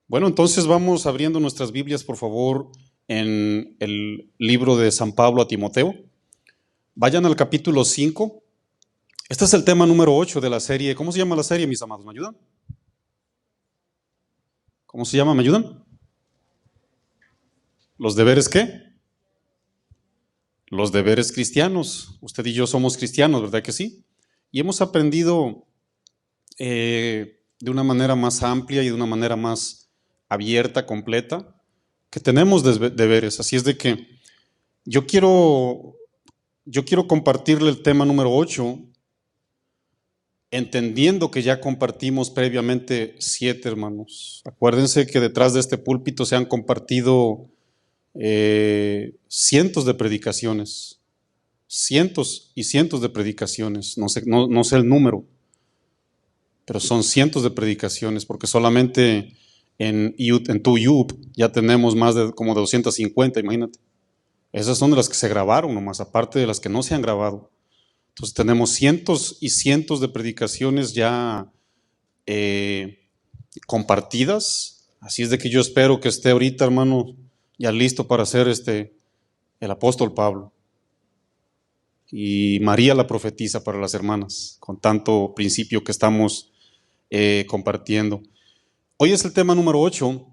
Bueno, entonces vamos abriendo nuestras Biblias, por favor, en el libro de San Pablo a Timoteo. Vayan al capítulo 5. Este es el tema número 8 de la serie. ¿Cómo se llama la serie, mis amados? ¿Me ayudan? ¿Cómo se llama? ¿Me ayudan? ¿Los deberes qué? Los deberes cristianos. Usted y yo somos cristianos, ¿verdad que sí? Y hemos aprendido de una manera más amplia y de una manera más abierta, completa, que tenemos deberes. Así es de que yo quiero compartirle el tema número 8, entendiendo que ya compartimos previamente 7, hermanos. Acuérdense que detrás de este púlpito se han compartido cientos de predicaciones, cientos y cientos de predicaciones, no sé el número, pero son cientos de predicaciones, porque solamente en TUYUP ya tenemos más de como de 250, imagínate. Esas son de las que se grabaron nomás, aparte de las que no se han grabado. Entonces tenemos cientos y cientos de predicaciones ya compartidas. Así es de que yo espero que esté ahorita, hermano, ya listo para ser el apóstol Pablo. Y María la profetiza para las hermanas, con tanto principio que estamos compartiendo. Hoy es el tema número 8.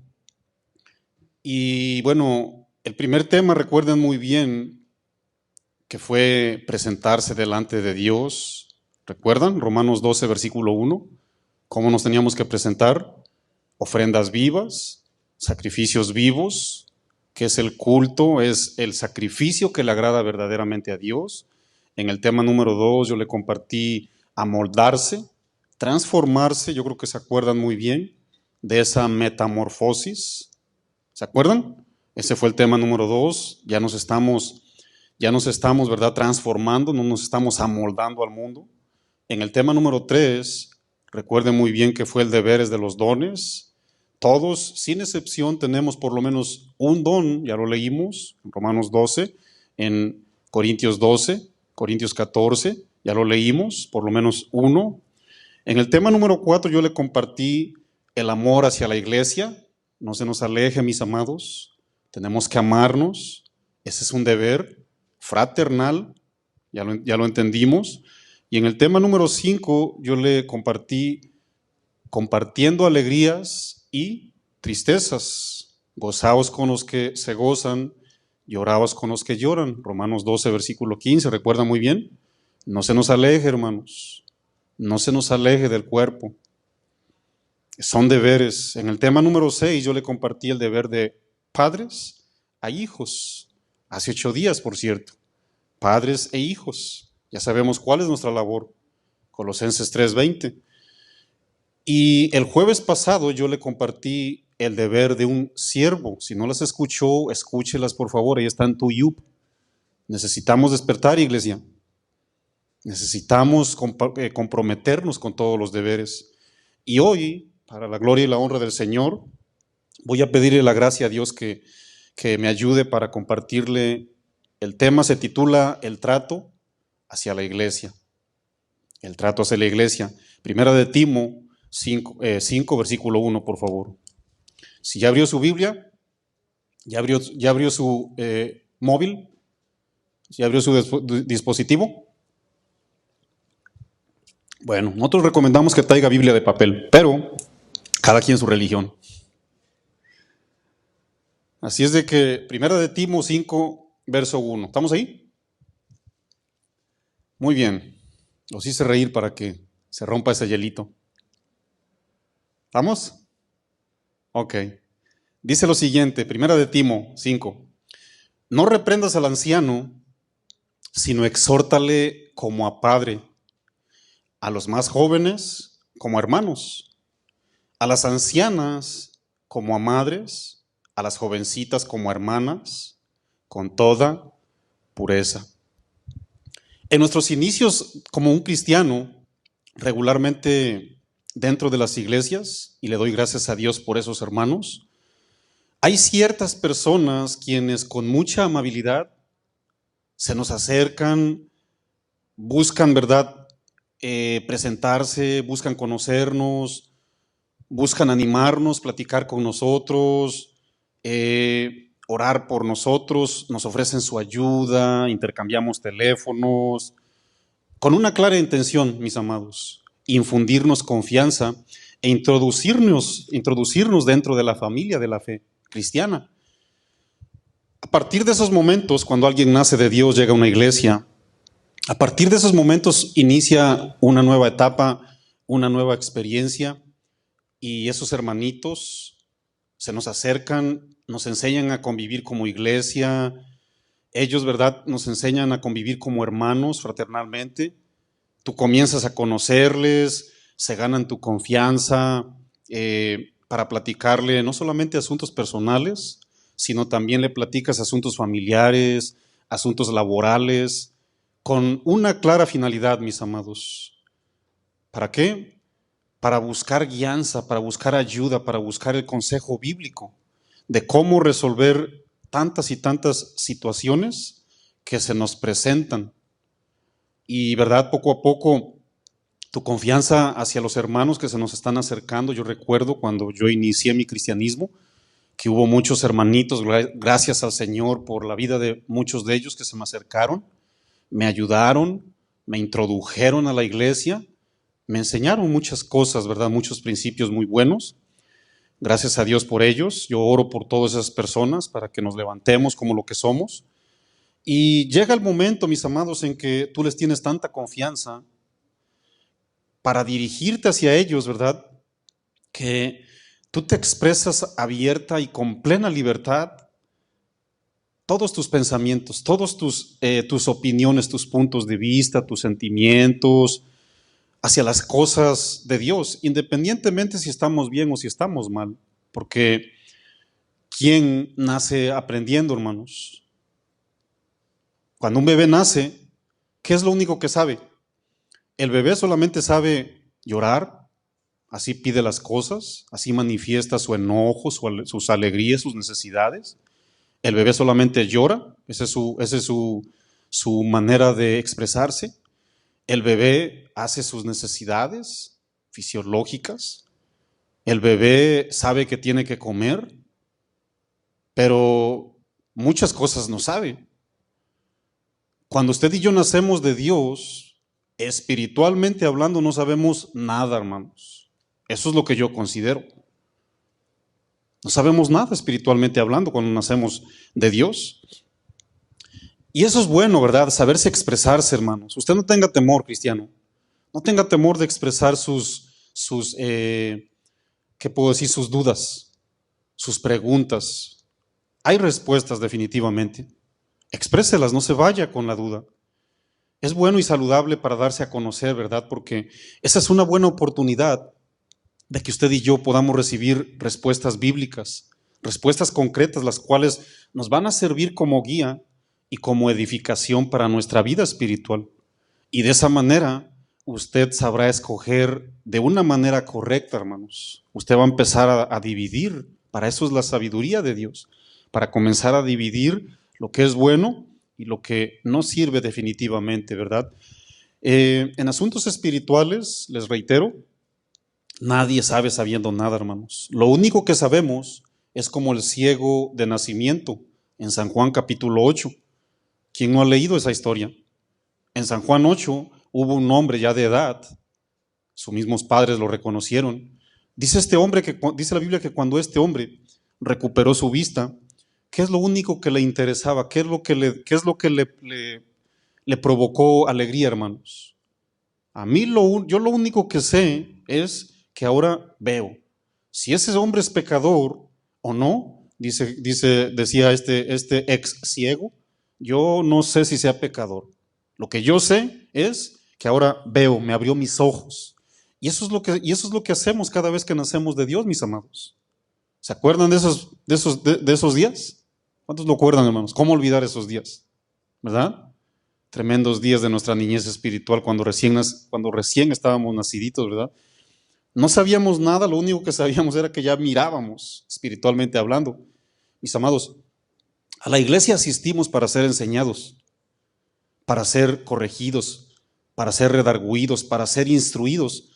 Y bueno, el primer tema, recuerden muy bien, que fue presentarse delante de Dios. ¿Recuerdan? Romanos 12, versículo 1. ¿Cómo nos teníamos que presentar? Ofrendas vivas, sacrificios vivos. ¿Qué es el culto? Es el sacrificio que le agrada verdaderamente a Dios. En el tema número 2 yo le compartí amoldarse, transformarse. Yo creo que se acuerdan muy bien de esa metamorfosis. ¿Se acuerdan? Ese fue el tema número 2. Ya nos estamos, ¿verdad?, transformando, no nos estamos amoldando al mundo. En el tema número 3, recuerden muy bien que fue el deberes de los dones. Todos, sin excepción, tenemos por lo menos un don, ya lo leímos en Romanos 12, en Corintios 12, Corintios 14, ya lo leímos, por lo menos uno. En el tema número 4 yo le compartí el amor hacia la iglesia. No se nos aleje, mis amados, tenemos que amarnos, ese es un deber fraternal, ya lo entendimos. Y en el tema número 5 yo le compartí compartiendo alegrías y tristezas. Gozaos con los que se gozan, lloraos con los que lloran. Romanos 12, versículo 15, ¿recuerda muy bien? No se nos aleje, hermanos, no se nos aleje del cuerpo. Son deberes. En el tema número 6 yo le compartí el deber de padres a hijos. Hace 8 días, por cierto. Padres e hijos. Ya sabemos cuál es nuestra labor. Colosenses 3:20. Y el jueves pasado yo le compartí el deber de un siervo. Si no las escuchó, escúchelas por favor. Ahí está en TUYUP. Necesitamos despertar, iglesia. Necesitamos comprometernos con todos los deberes. Y hoy, para la gloria y la honra del Señor, voy a pedirle la gracia a Dios que me ayude para compartirle. El tema se titula El trato hacia la iglesia. El trato hacia la iglesia. Primera de Timo 5, versículo 1, por favor. Si ya abrió su Biblia, ya abrió su móvil, ya abrió su dispositivo. Bueno, nosotros recomendamos que traiga Biblia de papel, pero cada quien su religión. Así es de que Primera de Timo 5, verso 1. ¿Estamos ahí? Muy bien. Los hice reír para que se rompa ese hielito. ¿Estamos? Ok. Dice lo siguiente, Primera de Timo 5. No reprendas al anciano, sino exhórtale como a padre, a los más jóvenes como a hermanos, a las ancianas como a madres, a las jovencitas como a hermanas, con toda pureza. En nuestros inicios como un cristiano, regularmente dentro de las iglesias, y le doy gracias a Dios por esos hermanos, hay ciertas personas quienes con mucha amabilidad se nos acercan, buscan, ¿verdad?, presentarse, buscan conocernos, buscan animarnos, platicar con nosotros, orar por nosotros, nos ofrecen su ayuda, intercambiamos teléfonos, con una clara intención, mis amados, infundirnos confianza e introducirnos dentro de la familia de la fe cristiana. A partir de esos momentos, cuando alguien nace de Dios, llega a una iglesia, a partir de esos momentos inicia una nueva etapa, una nueva experiencia, y esos hermanitos se nos acercan, nos enseñan a convivir como iglesia. Ellos, ¿verdad?, nos enseñan a convivir como hermanos fraternalmente. Tú comienzas a conocerles, se ganan tu confianza para platicarle no solamente asuntos personales, sino también le platicas asuntos familiares, asuntos laborales, con una clara finalidad, mis amados. ¿Para qué? Para buscar guianza, para buscar ayuda, para buscar el consejo bíblico de cómo resolver tantas y tantas situaciones que se nos presentan. Y, ¿verdad?, poco a poco tu confianza hacia los hermanos que se nos están acercando. Yo recuerdo cuando yo inicié mi cristianismo, que hubo muchos hermanitos, gracias al Señor por la vida de muchos de ellos que se me acercaron, me ayudaron, me introdujeron a la iglesia, me enseñaron muchas cosas, ¿verdad?, muchos principios muy buenos. Gracias a Dios por ellos. Yo oro por todas esas personas para que nos levantemos como lo que somos. Y llega el momento, mis amados, en que tú les tienes tanta confianza para dirigirte hacia ellos, ¿verdad?, que tú te expresas abierta y con plena libertad todos tus pensamientos, todos tus opiniones, tus puntos de vista, tus sentimientos hacia las cosas de Dios, independientemente si estamos bien o si estamos mal, porque ¿quién nace aprendiendo, hermanos? Cuando un bebé nace, ¿qué es lo único que sabe? El bebé solamente sabe llorar, así pide las cosas, así manifiesta su enojo, sus alegrías, sus necesidades. El bebé solamente llora, esa es su manera de expresarse. El bebé hace sus necesidades fisiológicas. El bebé sabe que tiene que comer, pero muchas cosas no sabe. Cuando usted y yo nacemos de Dios, espiritualmente hablando, no sabemos nada, hermanos. Eso es lo que yo considero. No sabemos nada espiritualmente hablando cuando nacemos de Dios. Y eso es bueno, ¿verdad? Saberse expresarse, hermanos. Usted no tenga temor, cristiano. No tenga temor de expresar ¿qué puedo decir? Sus dudas, sus preguntas. Hay respuestas definitivamente. Expréselas, no se vaya con la duda. Es bueno y saludable para darse a conocer, ¿verdad? Porque esa es una buena oportunidad de que usted y yo podamos recibir respuestas bíblicas, respuestas concretas, las cuales nos van a servir como guía y como edificación para nuestra vida espiritual. Y de esa manera, usted sabrá escoger de una manera correcta, hermanos. Usted va a empezar a dividir, para eso es la sabiduría de Dios, para comenzar a dividir lo que es bueno y lo que no sirve definitivamente, ¿verdad? En asuntos espirituales, les reitero, nadie sabe sabiendo nada, hermanos. Lo único que sabemos es como el ciego de nacimiento, en San Juan capítulo 8. ¿Quién no ha leído esa historia? En San Juan 8 hubo un hombre ya de edad, sus mismos padres lo reconocieron. Dice la Biblia que cuando este hombre recuperó su vista, ¿qué es lo único que le interesaba? ¿Qué es lo que le provocó alegría, hermanos? A mí yo lo único que sé es que ahora veo. Si ese hombre es pecador o no, decía este ex ciego, yo no sé si sea pecador. Lo que yo sé es que ahora veo, me abrió mis ojos. Y eso es lo que hacemos cada vez que nacemos de Dios, mis amados. ¿Se acuerdan de esos días? ¿Cuántos lo acuerdan, hermanos? ¿Cómo olvidar esos días? ¿Verdad? Tremendos días de nuestra niñez espiritual cuando recién estábamos naciditos, ¿verdad? No sabíamos nada, lo único que sabíamos era que ya mirábamos espiritualmente hablando. Mis amados, a la iglesia asistimos para ser enseñados, para ser corregidos, para ser redarguidos, para ser instruidos,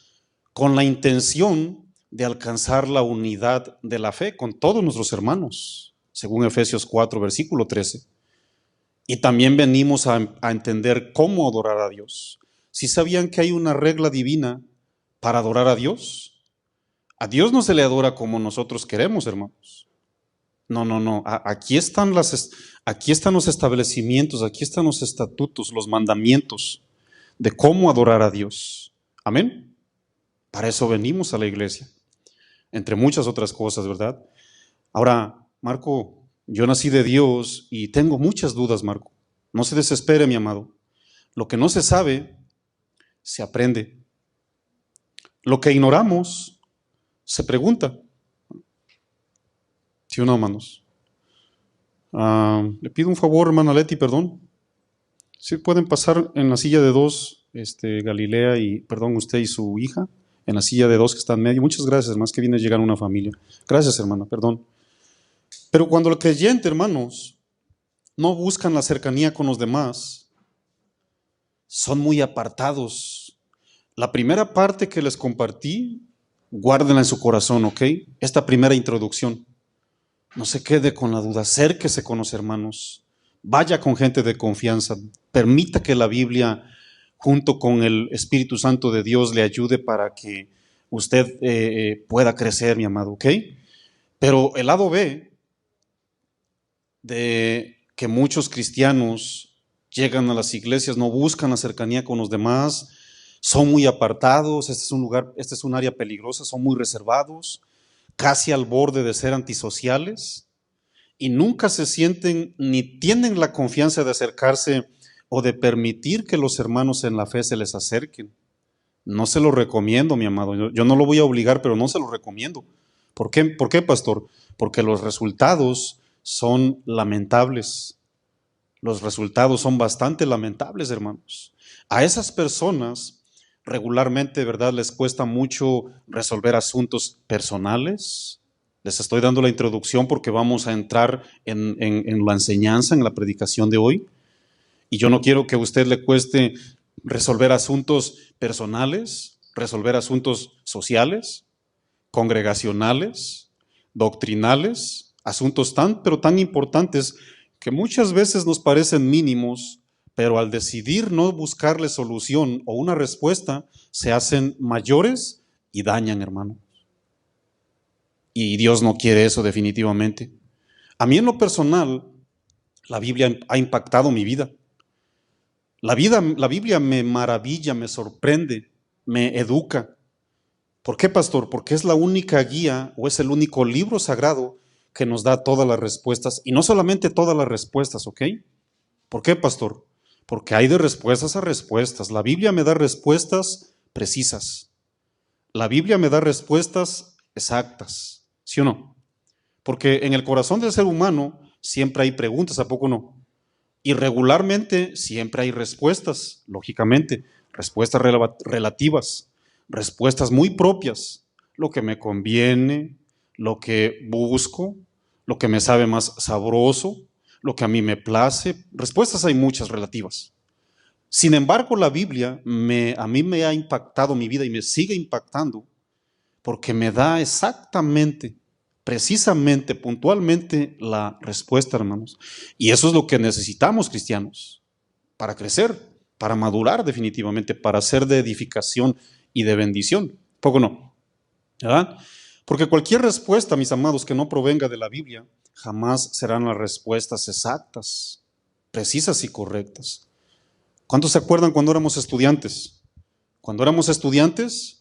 con la intención de alcanzar la unidad de la fe con todos nuestros hermanos, según Efesios 4, versículo 13. Y también venimos a entender cómo adorar a Dios. ¿Sí sabían que hay una regla divina para adorar a Dios? A Dios no se le adora como nosotros queremos, hermanos. No. Aquí están los establecimientos, aquí están los estatutos, los mandamientos de cómo adorar a Dios. Amén. Para eso venimos a la iglesia, entre muchas otras cosas, ¿verdad? Ahora, Marco, yo nací de Dios y tengo muchas dudas, Marco. No se desespere, mi amado. Lo que no se sabe, se aprende. Lo que ignoramos, se pregunta. ¿Sí o no, hermanos? Le pido un favor, hermana Leti, perdón. ¿Sí pueden pasar en la silla de dos, Galilea y, perdón, usted y su hija, en la silla de dos que está en medio? Muchas gracias, más que viene a llegar una familia. Gracias, hermana, perdón. Pero cuando el creyente, hermanos, no buscan la cercanía con los demás, son muy apartados. La primera parte que les compartí, guárdenla en su corazón, ¿ok? Esta primera introducción. No se quede con la duda, acérquese con los hermanos, vaya con gente de confianza, permita que la Biblia, junto con el Espíritu Santo de Dios, le ayude para que usted pueda crecer, mi amado, ¿ok? Pero el lado B de que muchos cristianos llegan a las iglesias, no buscan la cercanía con los demás, son muy apartados, este es un área peligrosa, son muy reservados, casi al borde de ser antisociales, y nunca se sienten ni tienen la confianza de acercarse o de permitir que los hermanos en la fe se les acerquen. No se lo recomiendo, mi amado. Yo no lo voy a obligar, pero no se lo recomiendo. ¿Por qué, pastor? Porque los resultados son lamentables. Los resultados son bastante lamentables, hermanos. A esas personas regularmente, ¿verdad?, les cuesta mucho resolver asuntos personales. Les estoy dando la introducción porque vamos a entrar en la enseñanza, en la predicación de hoy. Y yo no quiero que a usted le cueste resolver asuntos personales, resolver asuntos sociales, congregacionales, doctrinales, asuntos pero tan importantes que muchas veces nos parecen mínimos, pero al decidir no buscarle solución o una respuesta, se hacen mayores y dañan, hermano. Y Dios no quiere eso definitivamente. A mí en lo personal, la Biblia ha impactado mi vida. La Biblia me maravilla, me sorprende, me educa. ¿Por qué, pastor? Porque es la única guía o es el único libro sagrado que nos da todas las respuestas. Y no solamente todas las respuestas, ¿ok? ¿Por qué, pastor? Porque hay de respuestas a respuestas. La Biblia me da respuestas precisas. La Biblia me da respuestas exactas. ¿Sí o no? Porque en el corazón del ser humano siempre hay preguntas, ¿a poco no? Y regularmente siempre hay respuestas, lógicamente, respuestas relativas, respuestas muy propias, lo que me conviene, lo que busco, lo que me sabe más sabroso, lo que a mí me place. Respuestas hay muchas relativas. Sin embargo, la Biblia a mí me ha impactado mi vida y me sigue impactando porque me da exactamente, precisamente, puntualmente la respuesta, hermanos. Y eso es lo que necesitamos, cristianos, para crecer, para madurar definitivamente, para ser de edificación y de bendición. ¿Poco no? ¿Verdad? Porque cualquier respuesta, mis amados, que no provenga de la Biblia, jamás serán las respuestas exactas, precisas y correctas. ¿Cuántos se acuerdan cuando éramos estudiantes? Cuando éramos estudiantes,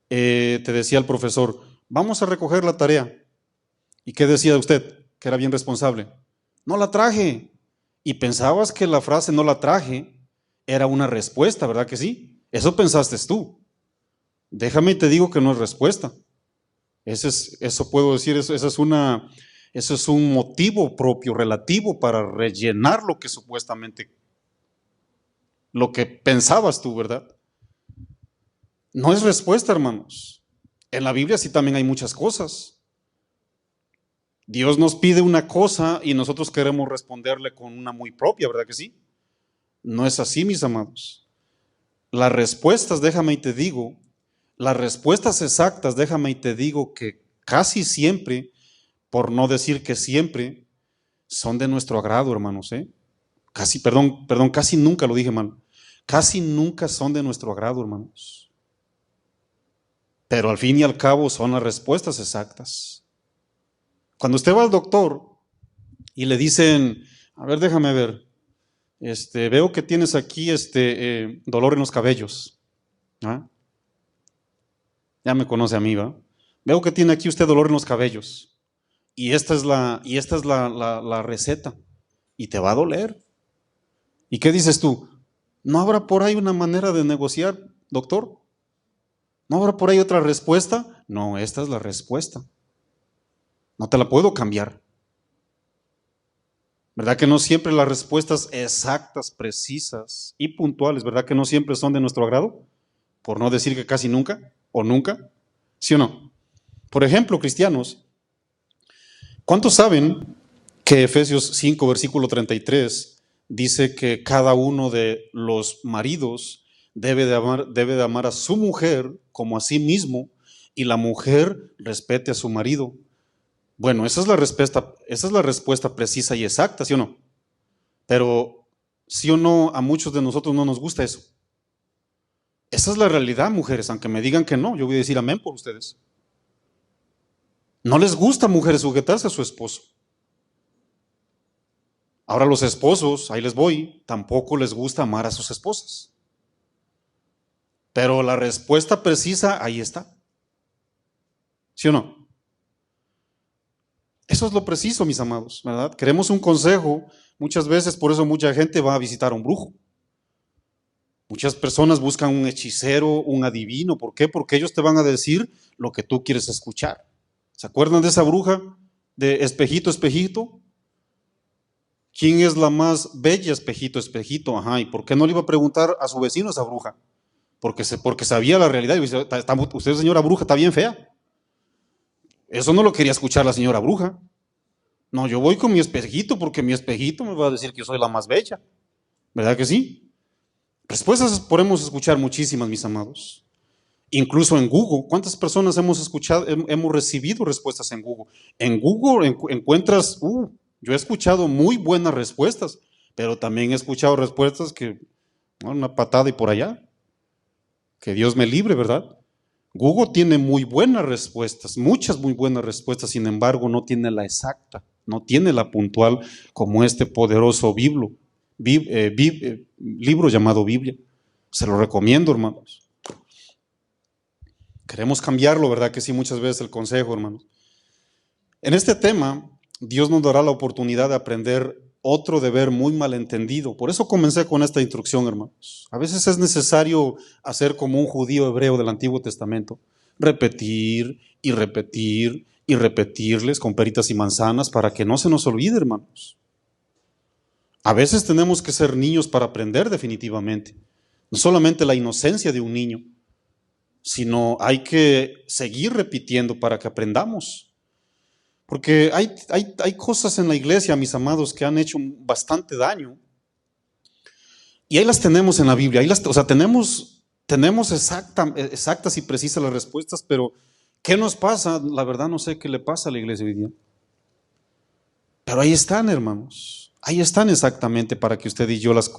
te decía el profesor, vamos a recoger la tarea. ¿Y qué decía usted? Que era bien responsable. No la traje. Y pensabas que la frase no la traje era una respuesta, ¿verdad que sí? Eso pensaste tú. Déjame y te digo que no es respuesta. Eso puedo decir, eso es un motivo propio, relativo para rellenar lo que supuestamente, lo que pensabas tú, ¿verdad? No es respuesta, hermanos. En la Biblia sí también hay muchas cosas. Dios nos pide una cosa y nosotros queremos responderle con una muy propia, ¿verdad que sí? No es así, mis amados. Las respuestas, déjame y te digo, las respuestas exactas, déjame y te digo que casi siempre, por no decir que siempre, son de nuestro agrado, hermanos, ¿eh? Casi nunca lo dije mal. Casi nunca son de nuestro agrado, hermanos. Pero al fin y al cabo son las respuestas exactas. Cuando usted va al doctor y le dicen, a ver, déjame ver, veo que tienes aquí dolor en los cabellos. ¿Ah? Ya me conoce a mí, ¿va? Veo que tiene aquí usted dolor en los cabellos. Y esta es la receta. Y te va a doler. ¿Y qué dices tú? ¿No habrá por ahí una manera de negociar, doctor? ¿No habrá por ahí otra respuesta? No, esta es la respuesta. No te la puedo cambiar. ¿Verdad que no siempre las respuestas exactas, precisas y puntuales, verdad que no siempre son de nuestro agrado? Por no decir que casi nunca o nunca. ¿Sí o no? Por ejemplo, cristianos, ¿cuántos saben que Efesios 5, versículo 33 dice que cada uno de los maridos debe de amar a su mujer como a sí mismo y la mujer respete a su marido? Bueno, esa es la respuesta precisa y exacta, ¿sí o no? Pero sí o no, a muchos de nosotros no nos gusta eso. Esa es la realidad, mujeres, aunque me digan que no, yo voy a decir amén por ustedes. No les gusta, mujeres, sujetarse a su esposo. Ahora los esposos, ahí les voy, tampoco les gusta amar a sus esposas. Pero la respuesta precisa, ahí está. ¿Sí o no? Eso es lo preciso, mis amados, ¿verdad? Queremos un consejo, muchas veces por eso mucha gente va a visitar a un brujo. Muchas personas buscan un hechicero, un adivino. ¿Por qué? Porque ellos te van a decir lo que tú quieres escuchar. ¿Se acuerdan de esa bruja de espejito, espejito? ¿Quién es la más bella, espejito, espejito? Ajá, ¿y por qué no le iba a preguntar a su vecino esa bruja? Porque sabía la realidad. Y dice, usted, señora bruja, está bien fea. Eso no lo quería escuchar la señora bruja. No, yo voy con mi espejito porque mi espejito me va a decir que yo soy la más bella. ¿Verdad que sí? Respuestas podemos escuchar muchísimas, mis amados. Incluso en Google, ¿cuántas personas hemos escuchado, hemos recibido respuestas en Google? En Google encuentras, yo he escuchado muy buenas respuestas, pero también he escuchado respuestas que, bueno, una patada y por allá. Que Dios me libre, ¿verdad? Google tiene muy buenas respuestas, muchas muy buenas respuestas, sin embargo no tiene la exacta, no tiene la puntual como este poderoso libro llamado Biblia. Se lo recomiendo, hermanos. Queremos cambiarlo, ¿verdad? Que sí, muchas veces el consejo, hermanos. En este tema, Dios nos dará la oportunidad de aprender otro deber muy malentendido. Por eso comencé con esta instrucción, hermanos. A veces es necesario hacer como un judío hebreo del Antiguo Testamento, repetir y repetir y repetirles con peritas y manzanas para que no se nos olvide, hermanos. A veces tenemos que ser niños para aprender definitivamente. No solamente la inocencia de un niño, sino hay que seguir repitiendo para que aprendamos. Porque hay cosas en la iglesia, mis amados, que han hecho bastante daño. Y ahí las tenemos en la Biblia. Tenemos exactas y precisas las respuestas, pero ¿qué nos pasa? La verdad no sé qué le pasa a la iglesia hoy día. Pero ahí están, hermanos. Ahí están exactamente para que usted y yo las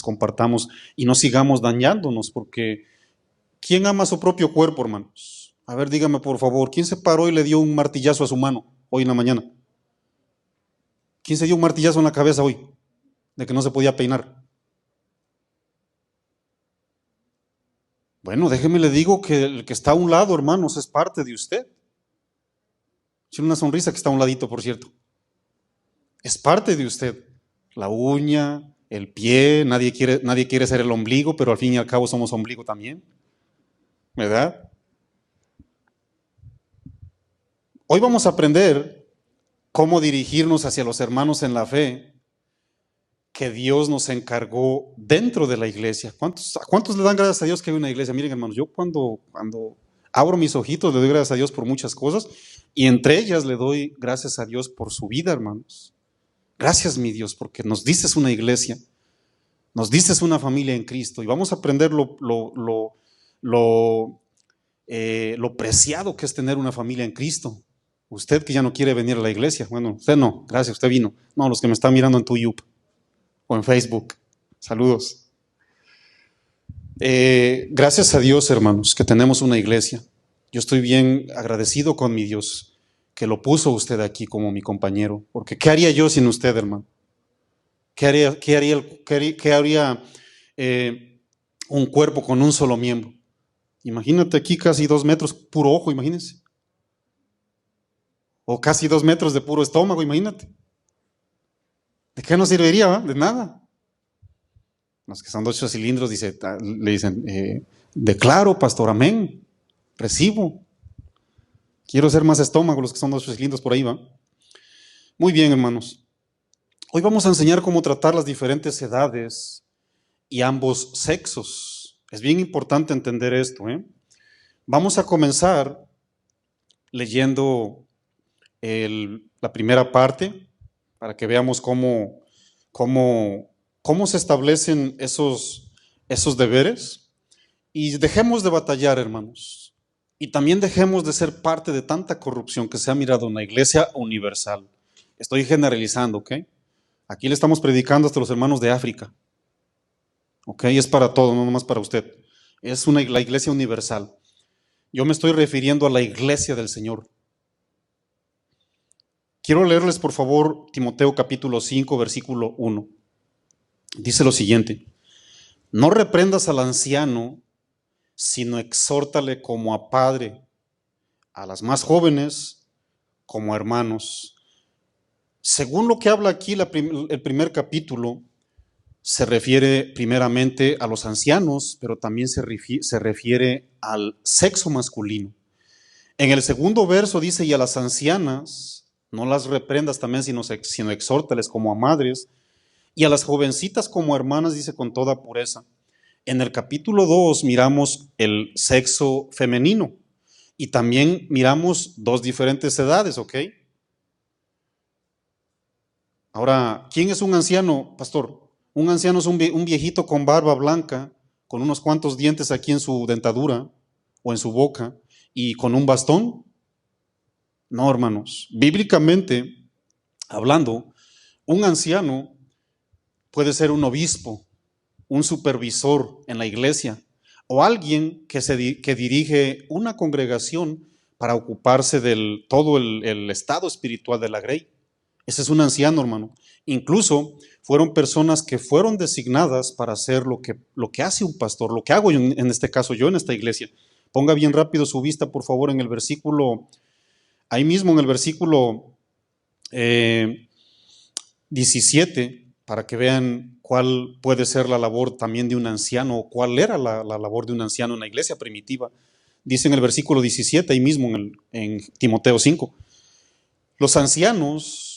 compartamos y no sigamos dañándonos, porque ¿quién ama su propio cuerpo, hermanos? A ver, dígame por favor, ¿quién se paró y le dio un martillazo a su mano hoy en la mañana? ¿Quién se dio un martillazo en la cabeza hoy de que no se podía peinar? Bueno, déjeme le digo que el que está a un lado, hermanos, es parte de usted. Tiene una sonrisa que está a un ladito, por cierto. Es parte de usted. La uña, el pie, nadie quiere ser el ombligo, pero al fin y al cabo somos ombligo también. ¿Verdad? Hoy vamos a aprender cómo dirigirnos hacia los hermanos en la fe que Dios nos encargó dentro de la iglesia. ¿Cuántos le dan gracias a Dios que hay una iglesia? Miren, hermanos, yo cuando abro mis ojitos le doy gracias a Dios por muchas cosas y entre ellas le doy gracias a Dios por su vida, hermanos. Gracias, mi Dios, porque nos dices una iglesia, nos dices una familia en Cristo y vamos a aprender lo lo preciado que es tener una familia en Cristo. Usted que ya no quiere venir a la iglesia, bueno, usted no, gracias, usted vino. No, los que me están mirando en YouTube o en Facebook, saludos. Gracias a Dios, hermanos, que tenemos una iglesia. Yo estoy bien agradecido con mi Dios que lo puso usted aquí como mi compañero, porque ¿qué haría yo sin usted, hermano? ¿Qué haría un cuerpo con un solo miembro? Imagínate aquí casi 2 metros, puro ojo, imagínense. O casi 2 metros de puro estómago, imagínate. ¿De qué nos serviría? ¿Va? De nada. Los que son 8 cilindros le dicen, declaro, pastor, amén, recibo. Quiero ser más estómago, los que son 8 cilindros por ahí, ¿va? Muy bien, hermanos. Hoy vamos a enseñar cómo tratar las diferentes edades y ambos sexos. Es bien importante entender esto, ¿eh? Vamos a comenzar leyendo la primera parte para que veamos cómo se establecen esos deberes, y dejemos de batallar, hermanos, y también dejemos de ser parte de tanta corrupción que se ha mirado en la iglesia universal. Estoy generalizando, ¿ok? Aquí le estamos predicando hasta los hermanos de África, ¿ok? Es para todo, no nomás para usted. Es la iglesia universal. Yo me estoy refiriendo a la iglesia del Señor. Quiero leerles, por favor, Timoteo capítulo 5, versículo 1. Dice lo siguiente: no reprendas al anciano, sino exhórtale como a padre, a las más jóvenes como a hermanos. Según lo que habla aquí el primer capítulo, se refiere primeramente a los ancianos, pero también se refiere al sexo masculino. En el segundo verso dice, y a las ancianas, no las reprendas también, sino exhórtales como a madres, y a las jovencitas como hermanas, dice, con toda pureza. En el capítulo 2 miramos el sexo femenino, y también miramos 2 diferentes edades, ¿ok? Ahora, ¿quién es un anciano, pastor? Un anciano es un viejito con barba blanca, con unos cuantos dientes aquí en su dentadura o en su boca, y con un bastón. No, hermanos, bíblicamente hablando, un anciano puede ser un obispo, un supervisor en la iglesia, o alguien que dirige una congregación para ocuparse del todo el estado espiritual de la grey. Ese es un anciano, hermano. Incluso fueron personas que fueron designadas para hacer lo que hace un pastor, lo que hago yo, en este caso yo en esta iglesia. Ponga bien rápido su vista, por favor, en el versículo, ahí mismo en el versículo 17, para que vean cuál puede ser la labor también de un anciano, o cuál era la labor de un anciano en la iglesia primitiva. Dice en el versículo 17, ahí mismo en Timoteo 5, los ancianos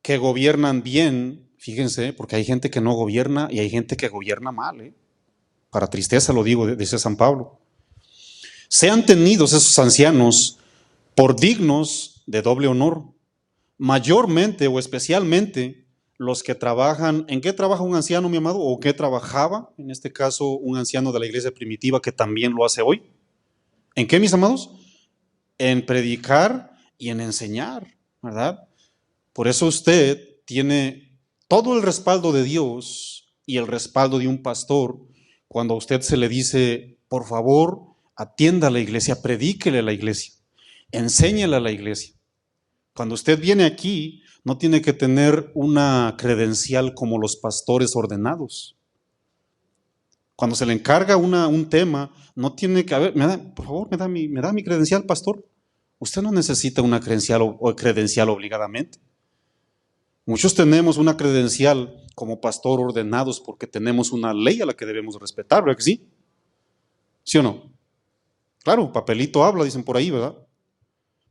que gobiernan bien, fíjense, porque hay gente que no gobierna y hay gente que gobierna mal, ¿eh? Para tristeza lo digo, dice San Pablo. Sean tenidos esos ancianos por dignos de doble honor, mayormente o especialmente los que trabajan. ¿En qué trabaja un anciano, mi amado? ¿O qué trabajaba, en este caso, un anciano de la iglesia primitiva que también lo hace hoy? ¿En qué, mis amados? En predicar y en enseñar, ¿verdad? Por eso usted tiene todo el respaldo de Dios y el respaldo de un pastor cuando a usted se le dice, por favor, atienda a la iglesia, predíquele a la iglesia, enséñele a la iglesia. Cuando usted viene aquí, no tiene que tener una credencial como los pastores ordenados. Cuando se le encarga un tema, no tiene que, a ver, por favor, me da mi credencial, pastor. Usted no necesita una credencial o credencial obligadamente. Muchos tenemos una credencial como pastor ordenados porque tenemos una ley a la que debemos respetar, ¿verdad que sí? ¿Sí o no? Claro, papelito habla, dicen por ahí, ¿verdad?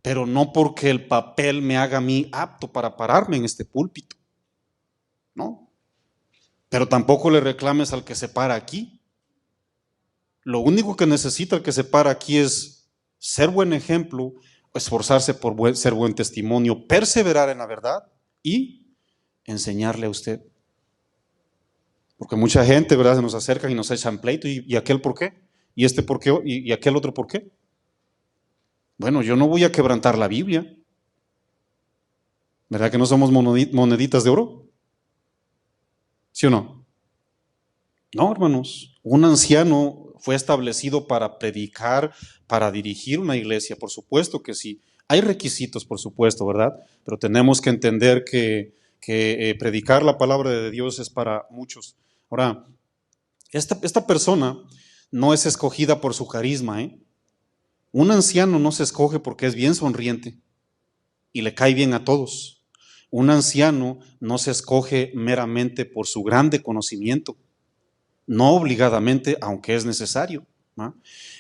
Pero no porque el papel me haga a mí apto para pararme en este púlpito, ¿no? Pero tampoco le reclames al que se para aquí. Lo único que necesita el que se para aquí es ser buen ejemplo, esforzarse por ser buen testimonio, perseverar en la verdad y enseñarle a usted. Porque mucha gente, ¿verdad?, se nos acerca y nos echan pleito. ¿Y aquel por qué? ¿Y este por qué? ¿Y aquel otro por qué? Bueno, yo no voy a quebrantar la Biblia. ¿Verdad que no somos moneditas de oro? ¿Sí o no? No, hermanos. Un anciano fue establecido para predicar, para dirigir una iglesia, por supuesto que sí. Hay requisitos, por supuesto, ¿verdad? Pero tenemos que entender que predicar la palabra de Dios es para muchos. Ahora, esta persona no es escogida por su carisma, ¿eh? Un anciano no se escoge porque es bien sonriente y le cae bien a todos. Un anciano no se escoge meramente por su grande conocimiento, no obligadamente, aunque es necesario, ¿no?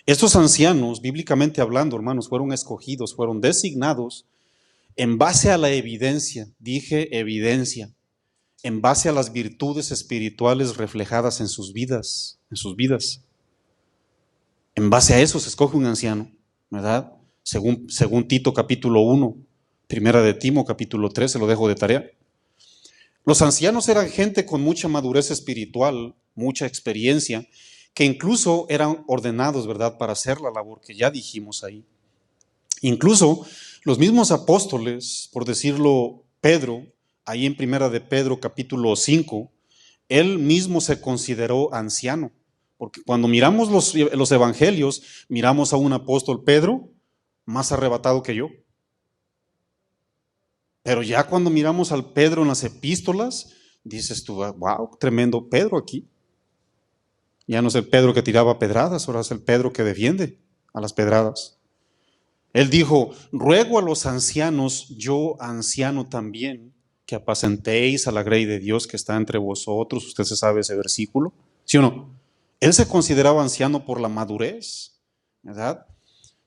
Estos ancianos, bíblicamente hablando, hermanos, fueron escogidos, fueron designados en base a la evidencia, dije evidencia, en base a las virtudes espirituales reflejadas en sus vidas, en sus vidas. En base a eso se escoge un anciano, ¿verdad? Según Tito capítulo 1, primera de Timo capítulo 3, se lo dejo de tarea. Los ancianos eran gente con mucha madurez espiritual, mucha experiencia, que incluso eran ordenados, ¿verdad?, para hacer la labor que ya dijimos ahí. Incluso los mismos apóstoles, por decirlo, Pedro, ahí en primera de Pedro capítulo 5, él mismo se consideró anciano, porque cuando miramos los evangelios, miramos a un apóstol Pedro más arrebatado que yo. Pero ya cuando miramos al Pedro en las epístolas, dices tú, wow, tremendo Pedro aquí. Ya no es el Pedro que tiraba pedradas, ahora es el Pedro que defiende a las pedradas. Él dijo, ruego a los ancianos, yo anciano también, que apacentéis a la grey de Dios que está entre vosotros. Usted se sabe ese versículo, ¿sí o no? Él se consideraba anciano por la madurez, ¿verdad?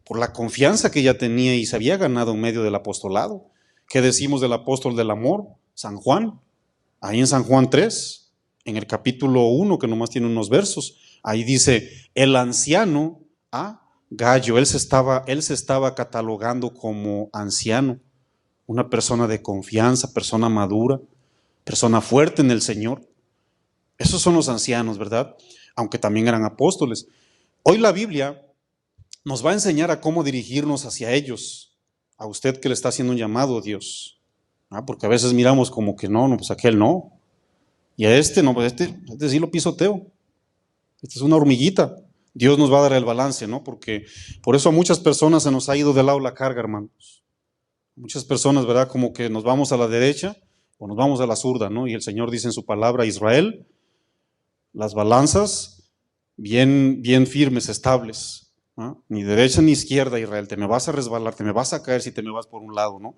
Por la confianza que ya tenía y se había ganado en medio del apostolado. ¿Qué decimos del apóstol del amor? San Juan. Ahí en San Juan 3, en el capítulo 1, que nomás tiene unos versos, ahí dice, el anciano, Gallo, él se estaba catalogando como anciano, una persona de confianza, persona madura, persona fuerte en el Señor. Esos son los ancianos, ¿verdad? Aunque también eran apóstoles. Hoy la Biblia nos va a enseñar a cómo dirigirnos hacia ellos, a usted que le está haciendo un llamado, Dios. Porque a veces miramos como que no, pues aquel no. Y a este no, pues este sí lo pisoteo. Esta es una hormiguita. Dios nos va a dar el balance, ¿no? Porque por eso a muchas personas se nos ha ido de lado la carga, hermanos. Muchas personas, ¿verdad? Como que nos vamos a la derecha o nos vamos a la zurda, ¿no? Y el Señor dice en su palabra, Israel, las balanzas bien, bien firmes, estables, ¿no? Ni derecha ni izquierda, Israel, te me vas a resbalar, te me vas a caer si te me vas por un lado, ¿no?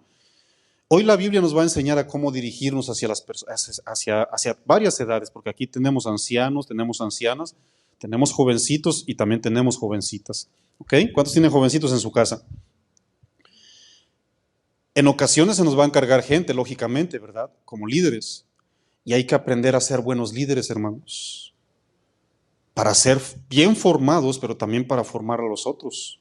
Hoy la Biblia nos va a enseñar a cómo dirigirnos hacia las personas, hacia varias edades, porque aquí tenemos ancianos, tenemos ancianas, tenemos jovencitos y también tenemos jovencitas. ¿Ok? ¿Cuántos tienen jovencitos en su casa? En ocasiones se nos va a encargar gente, lógicamente, ¿verdad? Como líderes. Y hay que aprender a ser buenos líderes, hermanos. Para ser bien formados, pero también para formar a los otros.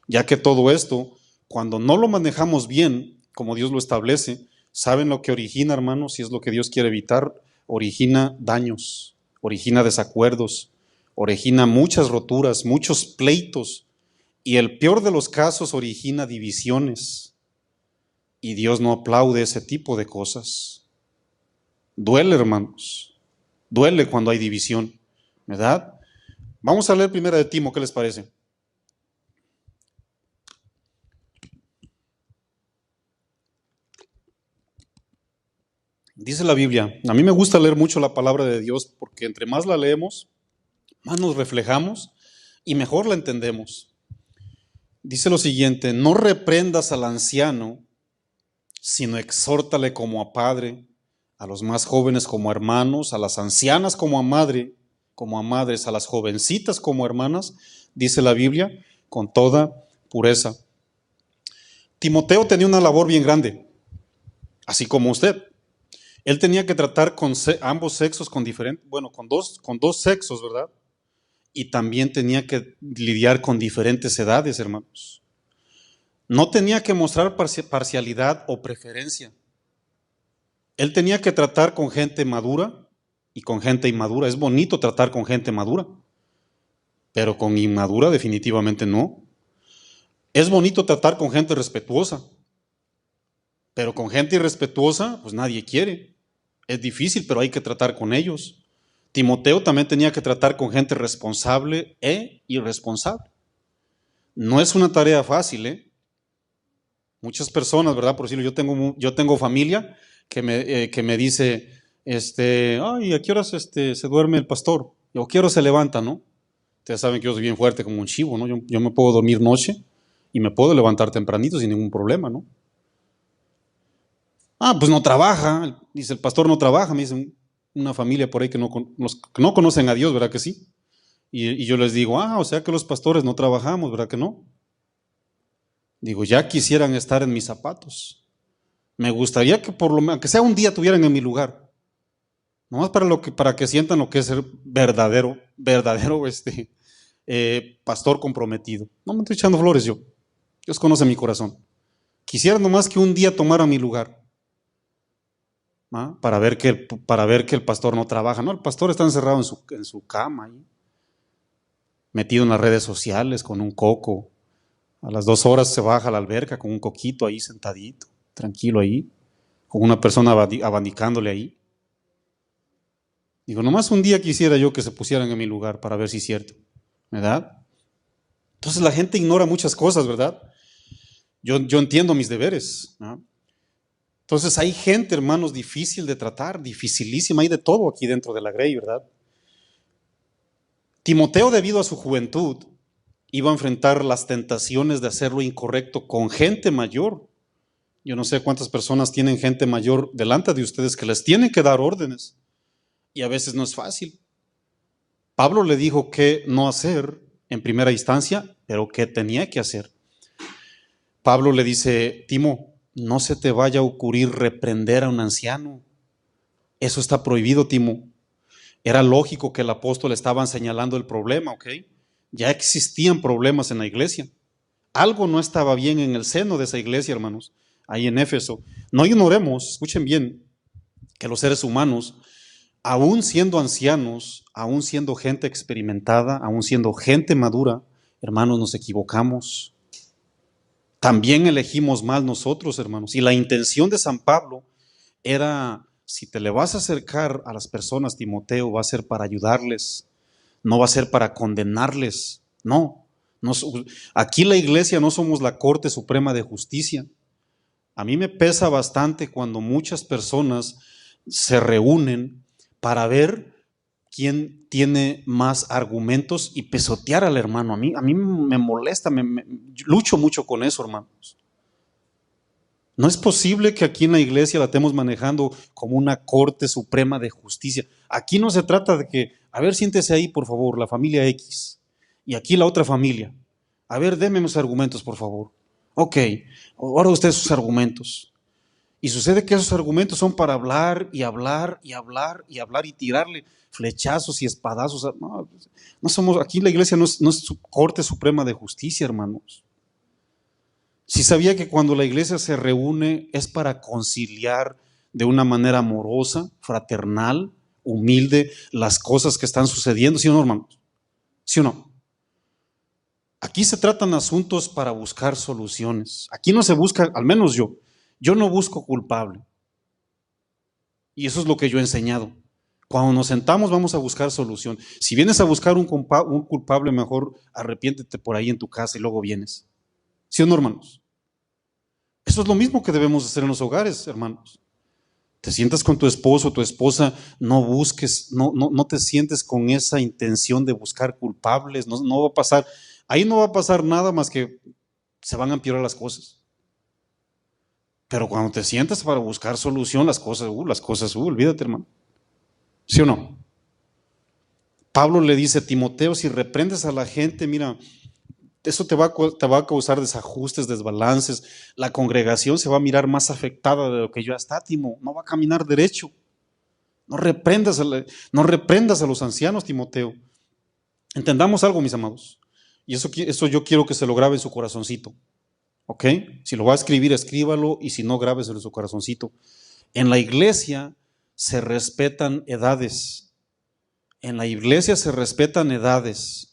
Ya que todo esto, cuando no lo manejamos bien, como Dios lo establece, ¿saben lo que origina, hermanos? Si es lo que Dios quiere evitar, origina daños, origina desacuerdos, origina muchas roturas, muchos pleitos, y el peor de los casos origina divisiones. Y Dios no aplaude ese tipo de cosas. Duele, hermanos, duele cuando hay división, ¿verdad? Vamos a leer primera de Timo, ¿qué les parece? Dice la Biblia, a mí me gusta leer mucho la palabra de Dios porque entre más la leemos, más nos reflejamos y mejor la entendemos. Dice lo siguiente, no reprendas al anciano, sino exhórtale como a padre, a los más jóvenes como a hermanos, a las ancianas como a madre, como a madres, a las jovencitas como hermanas, dice la Biblia, con toda pureza. Timoteo tenía una labor bien grande, así como usted. Él tenía que tratar con ambos sexos con dos sexos, ¿verdad? Y también tenía que lidiar con diferentes edades, hermanos. No tenía que mostrar parcialidad o preferencia. Él tenía que tratar con gente madura y con gente inmadura. Es bonito tratar con gente madura, pero con inmadura definitivamente no. Es bonito tratar con gente respetuosa, pero con gente irrespetuosa, pues nadie quiere. Es difícil, pero hay que tratar con ellos. Timoteo también tenía que tratar con gente responsable e irresponsable. No es una tarea fácil, ¿eh? Muchas personas, ¿verdad? Por decirlo, yo tengo familia que me dice, ay, ¿a qué horas se duerme el pastor? ¿O qué horas se levanta, no? Ustedes saben que yo soy bien fuerte como un chivo, ¿no? Yo me puedo dormir noche y me puedo levantar tempranito sin ningún problema, ¿no? Ah, pues no trabaja, dice el pastor no trabaja, me dice una familia por ahí que no conocen a Dios, ¿verdad que sí? Y yo les digo, o sea que los pastores no trabajamos, ¿verdad que no? Digo, ya quisieran estar en mis zapatos. Me gustaría que por lo menos, que sea un día tuvieran en mi lugar. Nomás para que sientan lo que es ser verdadero pastor comprometido. No me estoy echando flores yo. Dios conoce mi corazón. Quisiera nomás que un día tomara mi lugar. Para ver que el pastor no trabaja. No, el pastor está encerrado en su cama, ahí, metido en las redes sociales con un coco. A las 2 horas se baja a la alberca con un coquito ahí sentadito, tranquilo ahí, con una persona abanicándole ahí. Digo, nomás un día quisiera yo que se pusieran en mi lugar para ver si es cierto, ¿verdad? Entonces la gente ignora muchas cosas, ¿verdad? Yo entiendo mis deberes, ¿no? Entonces hay gente, hermanos, difícil de tratar, dificilísima, hay de todo aquí dentro de la Grey, ¿verdad? Timoteo, debido a su juventud, iba a enfrentar las tentaciones de hacer lo incorrecto con gente mayor. Yo no sé cuántas personas tienen gente mayor delante de ustedes que les tienen que dar órdenes y a veces no es fácil. Pablo le dijo qué no hacer en primera instancia, pero qué tenía que hacer. Pablo le dice, Timo, no se te vaya a ocurrir reprender a un anciano. Eso está prohibido, Timo. Era lógico que el apóstol estaba señalando el problema, ¿ok? Ya existían problemas en la iglesia. Algo no estaba bien en el seno de esa iglesia, hermanos, ahí en Éfeso. No ignoremos, escuchen bien, que los seres humanos, aún siendo ancianos, aún siendo gente experimentada, aún siendo gente madura, hermanos, nos equivocamos. También elegimos mal nosotros, hermanos. Y la intención de San Pablo era, si te le vas a acercar a las personas, Timoteo, va a ser para ayudarles, no va a ser para condenarles, no. Aquí la iglesia no somos la Corte Suprema de Justicia. A mí me pesa bastante cuando muchas personas se reúnen para ver quién tiene más argumentos y pesotear al hermano. A mí me molesta, lucho mucho con eso, hermanos. No es posible que aquí en la iglesia la estemos manejando como una Corte Suprema de Justicia. Aquí no se trata de que, a ver, siéntese ahí, por favor, la familia X, y aquí la otra familia. A ver, déme los argumentos, por favor. Ok, ahora usted sus argumentos. Y sucede que esos argumentos son para hablar y hablar y hablar y hablar y tirarle flechazos y espadazos. No somos, aquí la iglesia no es Corte Suprema de Justicia, hermanos. Si sabía que cuando la iglesia se reúne es para conciliar de una manera amorosa, fraternal, humilde, las cosas que están sucediendo, ¿sí o no, hermanos? ¿Sí o no? Aquí se tratan asuntos para buscar soluciones. Aquí no se busca, al menos yo no busco culpable. Y eso es lo que yo he enseñado. Cuando nos sentamos vamos a buscar solución. Si vienes a buscar un culpable, mejor arrepiéntete por ahí en tu casa y luego vienes. ¿Sí o no, hermanos? Eso es lo mismo que debemos hacer en los hogares, hermanos. Te sientas con tu esposo o tu esposa, no busques, no te sientes con esa intención de buscar culpables, no va a pasar, ahí no va a pasar nada más que se van a empeorar las cosas. Pero cuando te sientas para buscar solución, las cosas, olvídate, hermano. ¿Sí o no? Pablo le dice a Timoteo, si reprendes a la gente, mira, eso te va a causar desajustes, desbalances. La congregación se va a mirar más afectada de lo que ya está, Timo. No va a caminar derecho. No reprendas a los ancianos, Timoteo. Entendamos algo, mis amados. Y eso yo quiero que se lo grabe en su corazoncito. ¿Ok? Si lo va a escribir, escríbalo. Y si no, grábeselo en su corazoncito. En la iglesia se respetan edades. En la iglesia se respetan edades.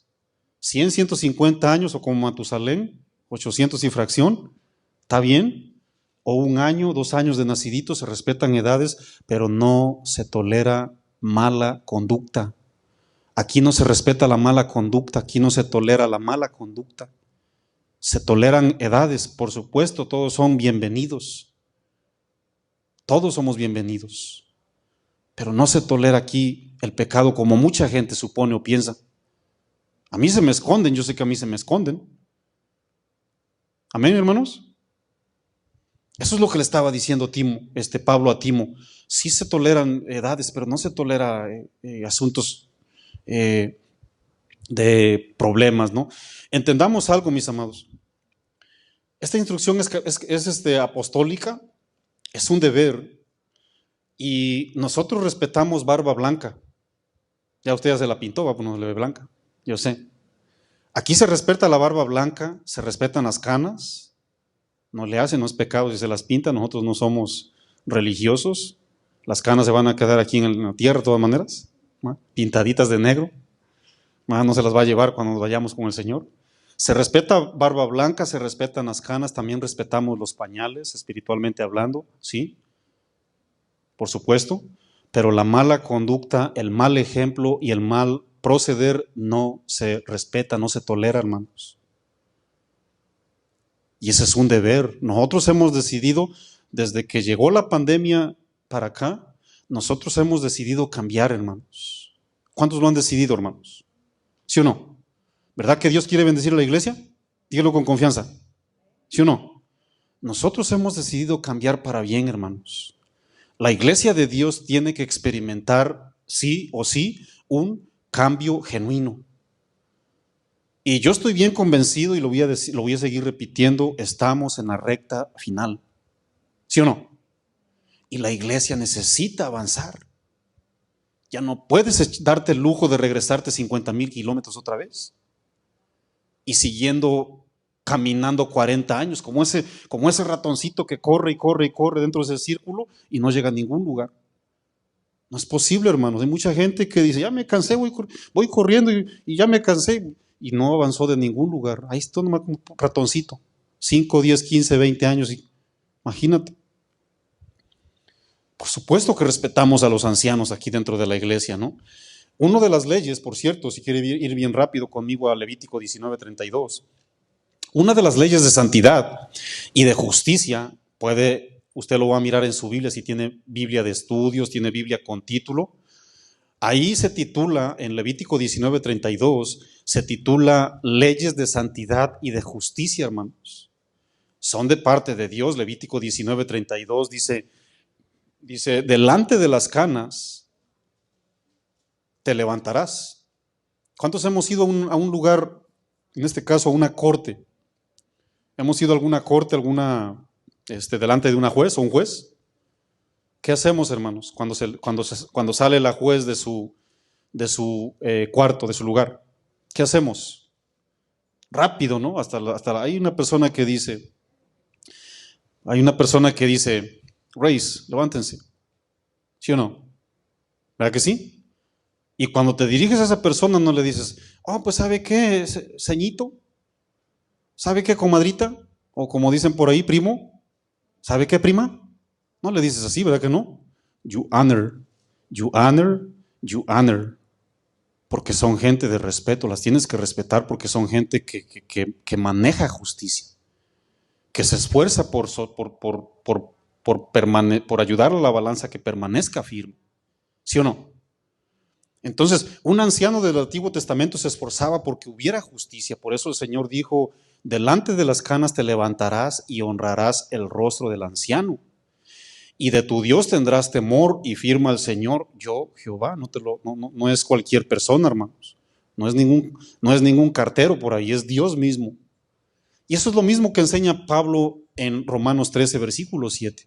100, 150 años o como Matusalén, 800 y fracción, está bien, o 1 año, 2 años de nacidito, se respetan edades, pero no se tolera mala conducta. Aquí no se respeta la mala conducta, aquí no se tolera la mala conducta. Se toleran edades, por supuesto, todos son bienvenidos. Todos somos bienvenidos. Pero no se tolera aquí el pecado como mucha gente supone o piensa. A mí se me esconden, yo sé que a mí se me esconden. Amén, hermanos. Eso es lo que le estaba diciendo Pablo a Timo. Sí se toleran edades, pero no se tolera asuntos de problemas, ¿no? Entendamos algo, mis amados. Esta instrucción es apostólica, es un deber, y nosotros respetamos barba blanca. Ya usted ya se la pintó, pues no le ve blanca, yo sé. Aquí se respeta la barba blanca, se respetan las canas, no le hacen, no es pecado si se las pinta, nosotros no somos religiosos, las canas se van a quedar aquí en la tierra de todas maneras, ¿no? Pintaditas de negro, no se las va a llevar cuando nos vayamos con el Señor. Se respeta barba blanca, se respetan las canas, también respetamos los pañales, espiritualmente hablando, sí, por supuesto, pero la mala conducta, el mal ejemplo y el mal proceder no se respeta, no se tolera, hermanos. Y ese es un deber. Nosotros hemos decidido, desde que llegó la pandemia para acá, nosotros hemos decidido cambiar, hermanos. ¿Cuántos lo han decidido, hermanos? ¿Sí o no? ¿Verdad que Dios quiere bendecir a la iglesia? Dígalo con confianza. ¿Sí o no? Nosotros hemos decidido cambiar para bien, hermanos. La iglesia de Dios tiene que experimentar, sí o sí, un cambio genuino. Y yo estoy bien convencido, y lo voy a seguir repitiendo, estamos en la recta final. ¿Sí o no? Y la iglesia necesita avanzar. Ya no puedes darte el lujo de regresarte 50,000 kilómetros otra vez. Y siguiendo caminando 40 años, como ese ratoncito que corre y corre y corre dentro de ese círculo y no llega a ningún lugar. No es posible, hermanos. Hay mucha gente que dice, ya me cansé, voy corriendo y ya me cansé, y no avanzó de ningún lugar. Ahí está nomás un ratoncito, 5, 10, 15, 20 años, imagínate. Por supuesto que respetamos a los ancianos aquí dentro de la iglesia, ¿no? Una de las leyes, por cierto, si quiere ir bien rápido conmigo a Levítico 19:32, una de las leyes de santidad y de justicia, usted lo va a mirar en su Biblia, si tiene Biblia de estudios, tiene Biblia con título, ahí se titula, en Levítico 19:32, se titula leyes de santidad y de justicia, hermanos. Son de parte de Dios. Levítico 19:32 dice, delante de las canas te levantarás. ¿Cuántos hemos ido a un lugar, en este caso a una corte? ¿Hemos ido a alguna corte, delante de una juez o un juez? ¿Qué hacemos, hermanos, cuando sale la juez de su cuarto, de su lugar? ¿Qué hacemos? Rápido, ¿no? Hay una persona que dice, Grace, levántense. ¿Sí o no? ¿Verdad que sí? Y cuando te diriges a esa persona no le dices, pues ¿sabe qué, ceñito? ¿Sabe qué, comadrita? O como dicen por ahí, primo. ¿Sabe qué, prima? No le dices así, ¿verdad que no? You honor, you honor, you honor. Porque son gente de respeto, las tienes que respetar porque son gente que maneja justicia, que se esfuerza por ayudar a la balanza que permanezca firme. ¿Sí o no? Entonces, un anciano del Antiguo Testamento se esforzaba porque hubiera justicia. Por eso el Señor dijo, delante de las canas te levantarás y honrarás el rostro del anciano. Y de tu Dios tendrás temor, y firma el Señor, yo Jehová. No es cualquier persona, hermanos. No es ningún cartero por ahí, es Dios mismo. Y eso es lo mismo que enseña Pablo en Romanos 13, versículo 7.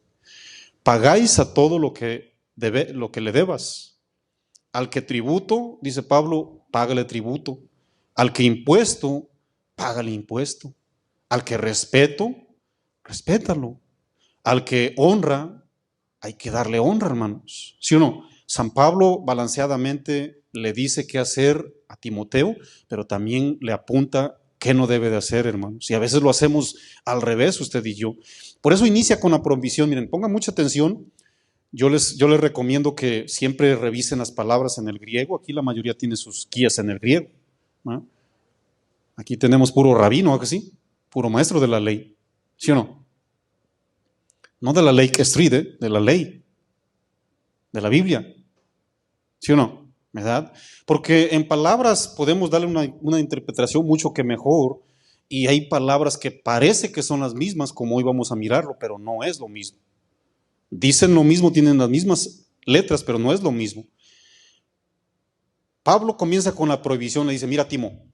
Pagáis a todo lo que le debas. Al que tributo, dice Pablo, págale tributo. Al que impuesto, págale impuesto. Al que respeto, respétalo. Al que honra, hay que darle honra, hermanos. ¿Sí o no? San Pablo balanceadamente le dice qué hacer a Timoteo, pero también le apunta qué no debe de hacer, hermanos? Y a veces lo hacemos al revés, usted y yo. Por eso inicia con la provisión. Miren, pongan mucha atención. Yo les recomiendo que siempre revisen las palabras en el griego. Aquí la mayoría tiene sus guías en el griego, ¿no? Aquí tenemos puro rabino, ¿a que sí? Puro maestro de la ley, ¿sí o no? No de la ley que estride, de la ley, de la Biblia, ¿sí o no? ¿Verdad? Porque en palabras podemos darle una interpretación mucho que mejor, y hay palabras que parece que son las mismas, como hoy vamos a mirarlo, pero no es lo mismo. Dicen lo mismo, tienen las mismas letras, pero no es lo mismo. Pablo comienza con la prohibición, le dice, mira, Timo,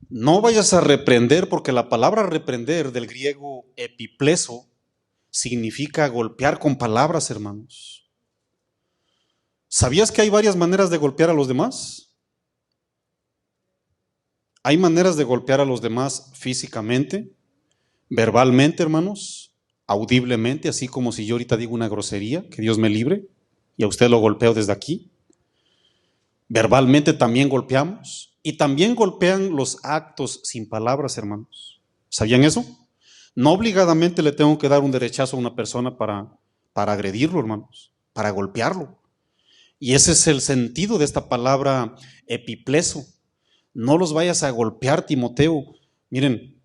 no vayas a reprender, porque la palabra reprender del griego epipleso significa golpear con palabras, hermanos. ¿Sabías que hay varias maneras de golpear a los demás? Hay maneras de golpear a los demás físicamente, verbalmente, hermanos, audiblemente, así como si yo ahorita digo una grosería, que Dios me libre, y a usted lo golpeo desde aquí. Verbalmente también golpeamos, y también golpean los actos sin palabras, hermanos. ¿Sabían eso? No obligadamente le tengo que dar un derechazo a una persona para agredirlo, hermanos, para golpearlo. Y ese es el sentido de esta palabra epipleso. No los vayas a golpear, Timoteo. Miren,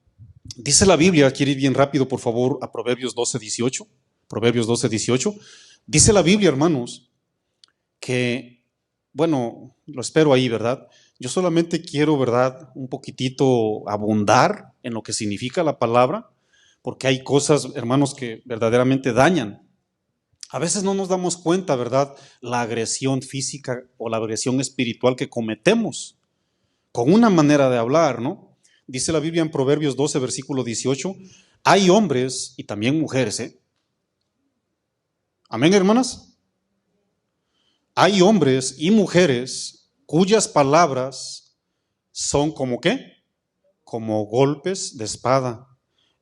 dice la Biblia, quiero ir bien rápido, por favor, a Proverbios 12:18. Proverbios 12:18. Dice la Biblia, hermanos, que, bueno, lo espero ahí, ¿verdad? Yo solamente quiero, ¿verdad?, un poquitito abundar en lo que significa la palabra, porque hay cosas, hermanos, que verdaderamente dañan. A veces no nos damos cuenta, ¿verdad?, la agresión física o la agresión espiritual que cometemos con una manera de hablar, ¿no? Dice la Biblia en Proverbios 12, versículo 18, hay hombres y también mujeres, ¿eh? Amén, hermanas. Hay hombres y mujeres cuyas palabras son como ¿qué? Como golpes de espada.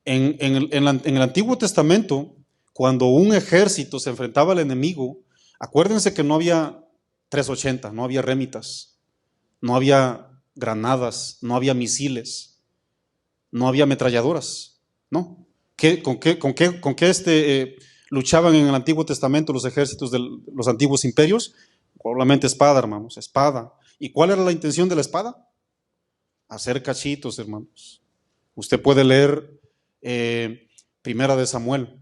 En el Antiguo Testamento, cuando un ejército se enfrentaba al enemigo, acuérdense que no había 380, no había rémitas, no había granadas, no había misiles, no había ametralladoras, ¿no? ¿Con qué luchaban en el Antiguo Testamento los ejércitos de los antiguos imperios? Probablemente espada, hermanos, espada. ¿Y cuál era la intención de la espada? Hacer cachitos, hermanos. Usted puede leer Primera de Samuel,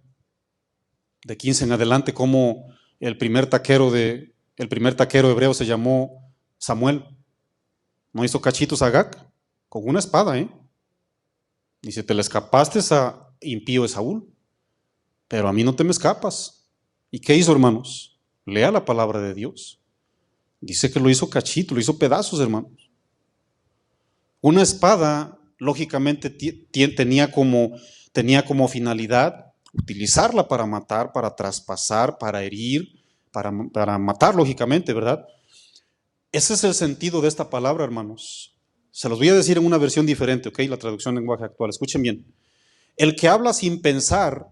de 15 en adelante, cómo el primer taquero hebreo se llamó Samuel. ¿No hizo cachitos a Agag? Con una espada, ¿eh? Dice, te le escapaste a impío Esaú, pero a mí no te me escapas. ¿Y qué hizo, hermanos? Lea la palabra de Dios. Dice que lo hizo cachito, lo hizo pedazos, hermanos. Una espada, lógicamente, tenía como finalidad utilizarla para matar, para traspasar, para herir, para matar, lógicamente, ¿verdad? Ese es el sentido de esta palabra, hermanos. Se los voy a decir en una versión diferente, ¿ok? La traducción en lenguaje actual. Escuchen bien. El que habla sin pensar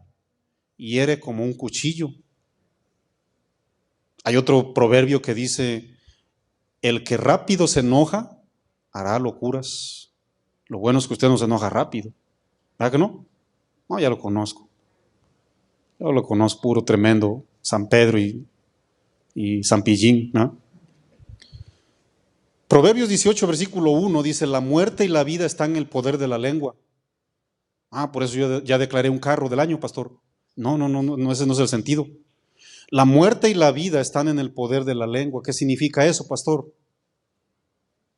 hiere como un cuchillo. Hay otro proverbio que dice, el que rápido se enoja hará locuras. Lo bueno es que usted no se enoja rápido. ¿Verdad que no? No, ya lo conozco. Yo lo conozco, puro tremendo San Pedro y San Pillín, ¿no? Proverbios 18, versículo 1 dice, la muerte y la vida están en el poder de la lengua. Por eso yo ya declaré un carro del año, pastor. No, ese no es el sentido. La muerte y la vida están en el poder de la lengua. ¿Qué significa eso, pastor?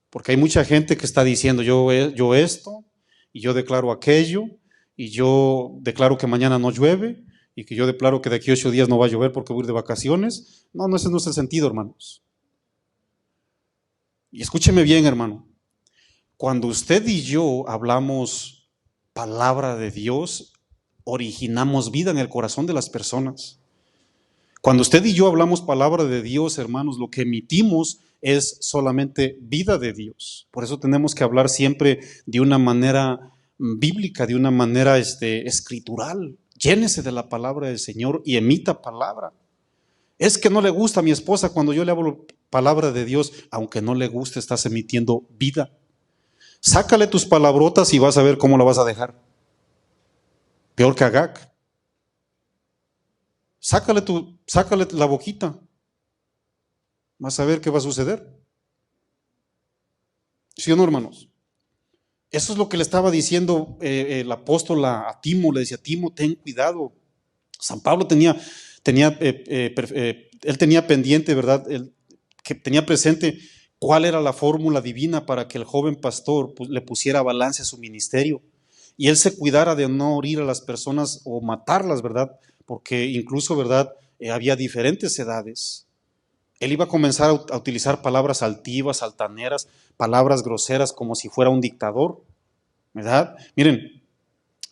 Porque hay mucha gente que está diciendo, yo esto, y yo declaro aquello, y yo declaro que mañana no llueve, y que yo declaro que de aquí a 8 días no va a llover porque voy a ir de vacaciones. No, ese no es el sentido, hermanos. Y escúcheme bien, hermano. Cuando usted y yo hablamos palabra de Dios, originamos vida en el corazón de las personas. Cuando usted y yo hablamos palabra de Dios, hermanos, lo que emitimos es solamente vida de Dios. Por eso tenemos que hablar siempre de una manera bíblica, de una manera escritural. Llénese de la palabra del Señor y emita palabra. Es que no le gusta a mi esposa cuando yo le hablo palabra de Dios, aunque no le guste, estás emitiendo vida. Sácale tus palabrotas y vas a ver cómo la vas a dejar. Peor que Agag. Sácale la boquita. Vas a ver qué va a suceder. ¿Sí o no, hermanos? Eso es lo que le estaba diciendo el apóstol a Timo. Le decía, Timo, ten cuidado. San Pablo él tenía pendiente, ¿verdad? Que tenía presente cuál era la fórmula divina para que el joven pastor le pusiera balance a su ministerio y él se cuidara de no herir a las personas o matarlas, ¿verdad? Porque incluso, ¿verdad? Había diferentes edades. Él iba a comenzar a utilizar palabras altivas, altaneras, palabras groseras como si fuera un dictador, ¿verdad? Miren,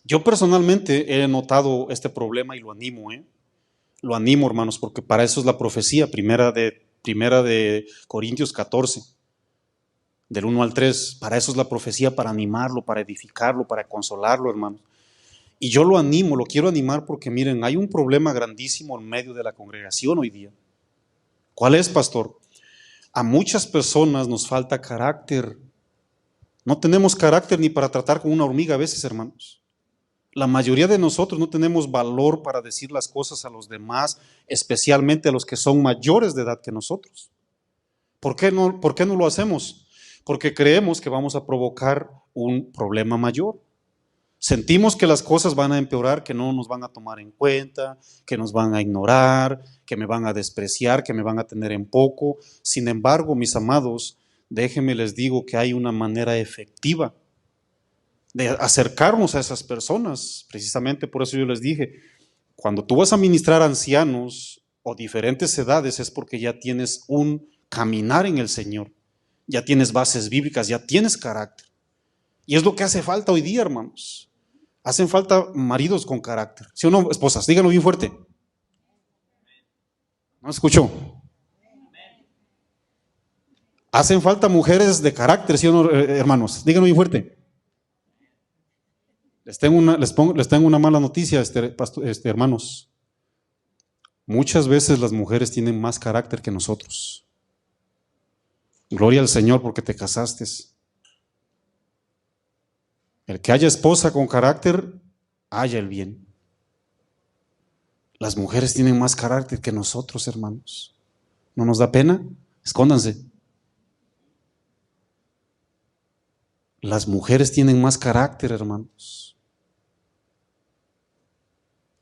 yo personalmente he notado este problema y lo animo, Lo animo, hermanos, porque para eso es la profecía, primera de Corintios 14, del 1 al 3. Para eso es la profecía, para animarlo, para edificarlo, para consolarlo, hermanos. Y yo lo animo, lo quiero animar porque miren, hay un problema grandísimo en medio de la congregación hoy día. ¿Cuál es, pastor? A muchas personas nos falta carácter. No tenemos carácter ni para tratar con una hormiga a veces, hermanos. La mayoría de nosotros no tenemos valor para decir las cosas a los demás, especialmente a los que son mayores de edad que nosotros. ¿Por qué no lo hacemos? Porque creemos que vamos a provocar un problema mayor. Sentimos que las cosas van a empeorar, que no nos van a tomar en cuenta, que nos van a ignorar, que me van a despreciar, que me van a tener en poco. Sin embargo, mis amados, déjenme les digo que hay una manera efectiva de acercarnos a esas personas. Precisamente por eso yo les dije, cuando tú vas a ministrar a ancianos o diferentes edades es porque ya tienes un caminar en el Señor, ya tienes bases bíblicas, ya tienes carácter. Y es lo que hace falta hoy día, hermanos. Hacen falta maridos con carácter. ¿Sí o no, esposas? Díganlo bien fuerte. ¿No escuchó? Hacen falta mujeres de carácter, ¿sí o no, hermanos? Díganlo bien fuerte. Les tengo una mala noticia, hermanos. Muchas veces las mujeres tienen más carácter que nosotros. Gloria al Señor porque te casaste. El que haya esposa con carácter, haya el bien. Las mujeres tienen más carácter que nosotros, hermanos. ¿No nos da pena? Escóndanse. Las mujeres tienen más carácter, hermanos.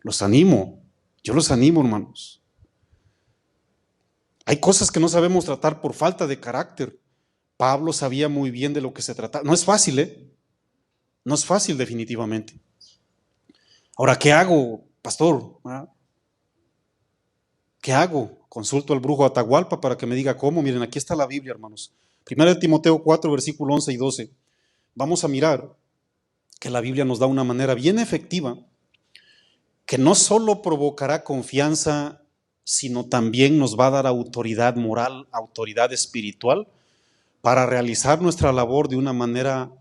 Los animo. Yo los animo, hermanos. Hay cosas que no sabemos tratar por falta de carácter. Pablo sabía muy bien de lo que se trataba. No es fácil, No es fácil definitivamente. Ahora, ¿qué hago, pastor? ¿Qué hago? Consulto al brujo Atahualpa para que me diga cómo. Miren, aquí está la Biblia, hermanos. 1 Timoteo 4, versículo 11 y 12. Vamos a mirar que la Biblia nos da una manera bien efectiva que no solo provocará confianza, sino también nos va a dar autoridad moral, autoridad espiritual para realizar nuestra labor de una manera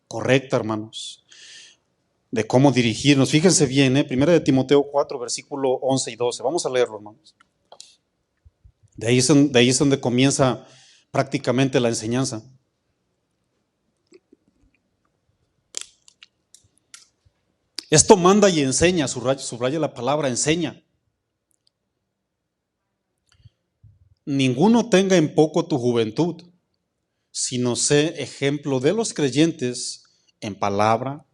correcta, hermanos, de cómo dirigirnos. Fíjense bien, 1 Timoteo 4, versículo 11 y 12. Vamos a leerlo, hermanos. De ahí es donde comienza prácticamente la enseñanza. Esto manda y enseña, subraya la palabra enseña. Ninguno tenga en poco tu juventud, sino sé ejemplo de los creyentes en palabra,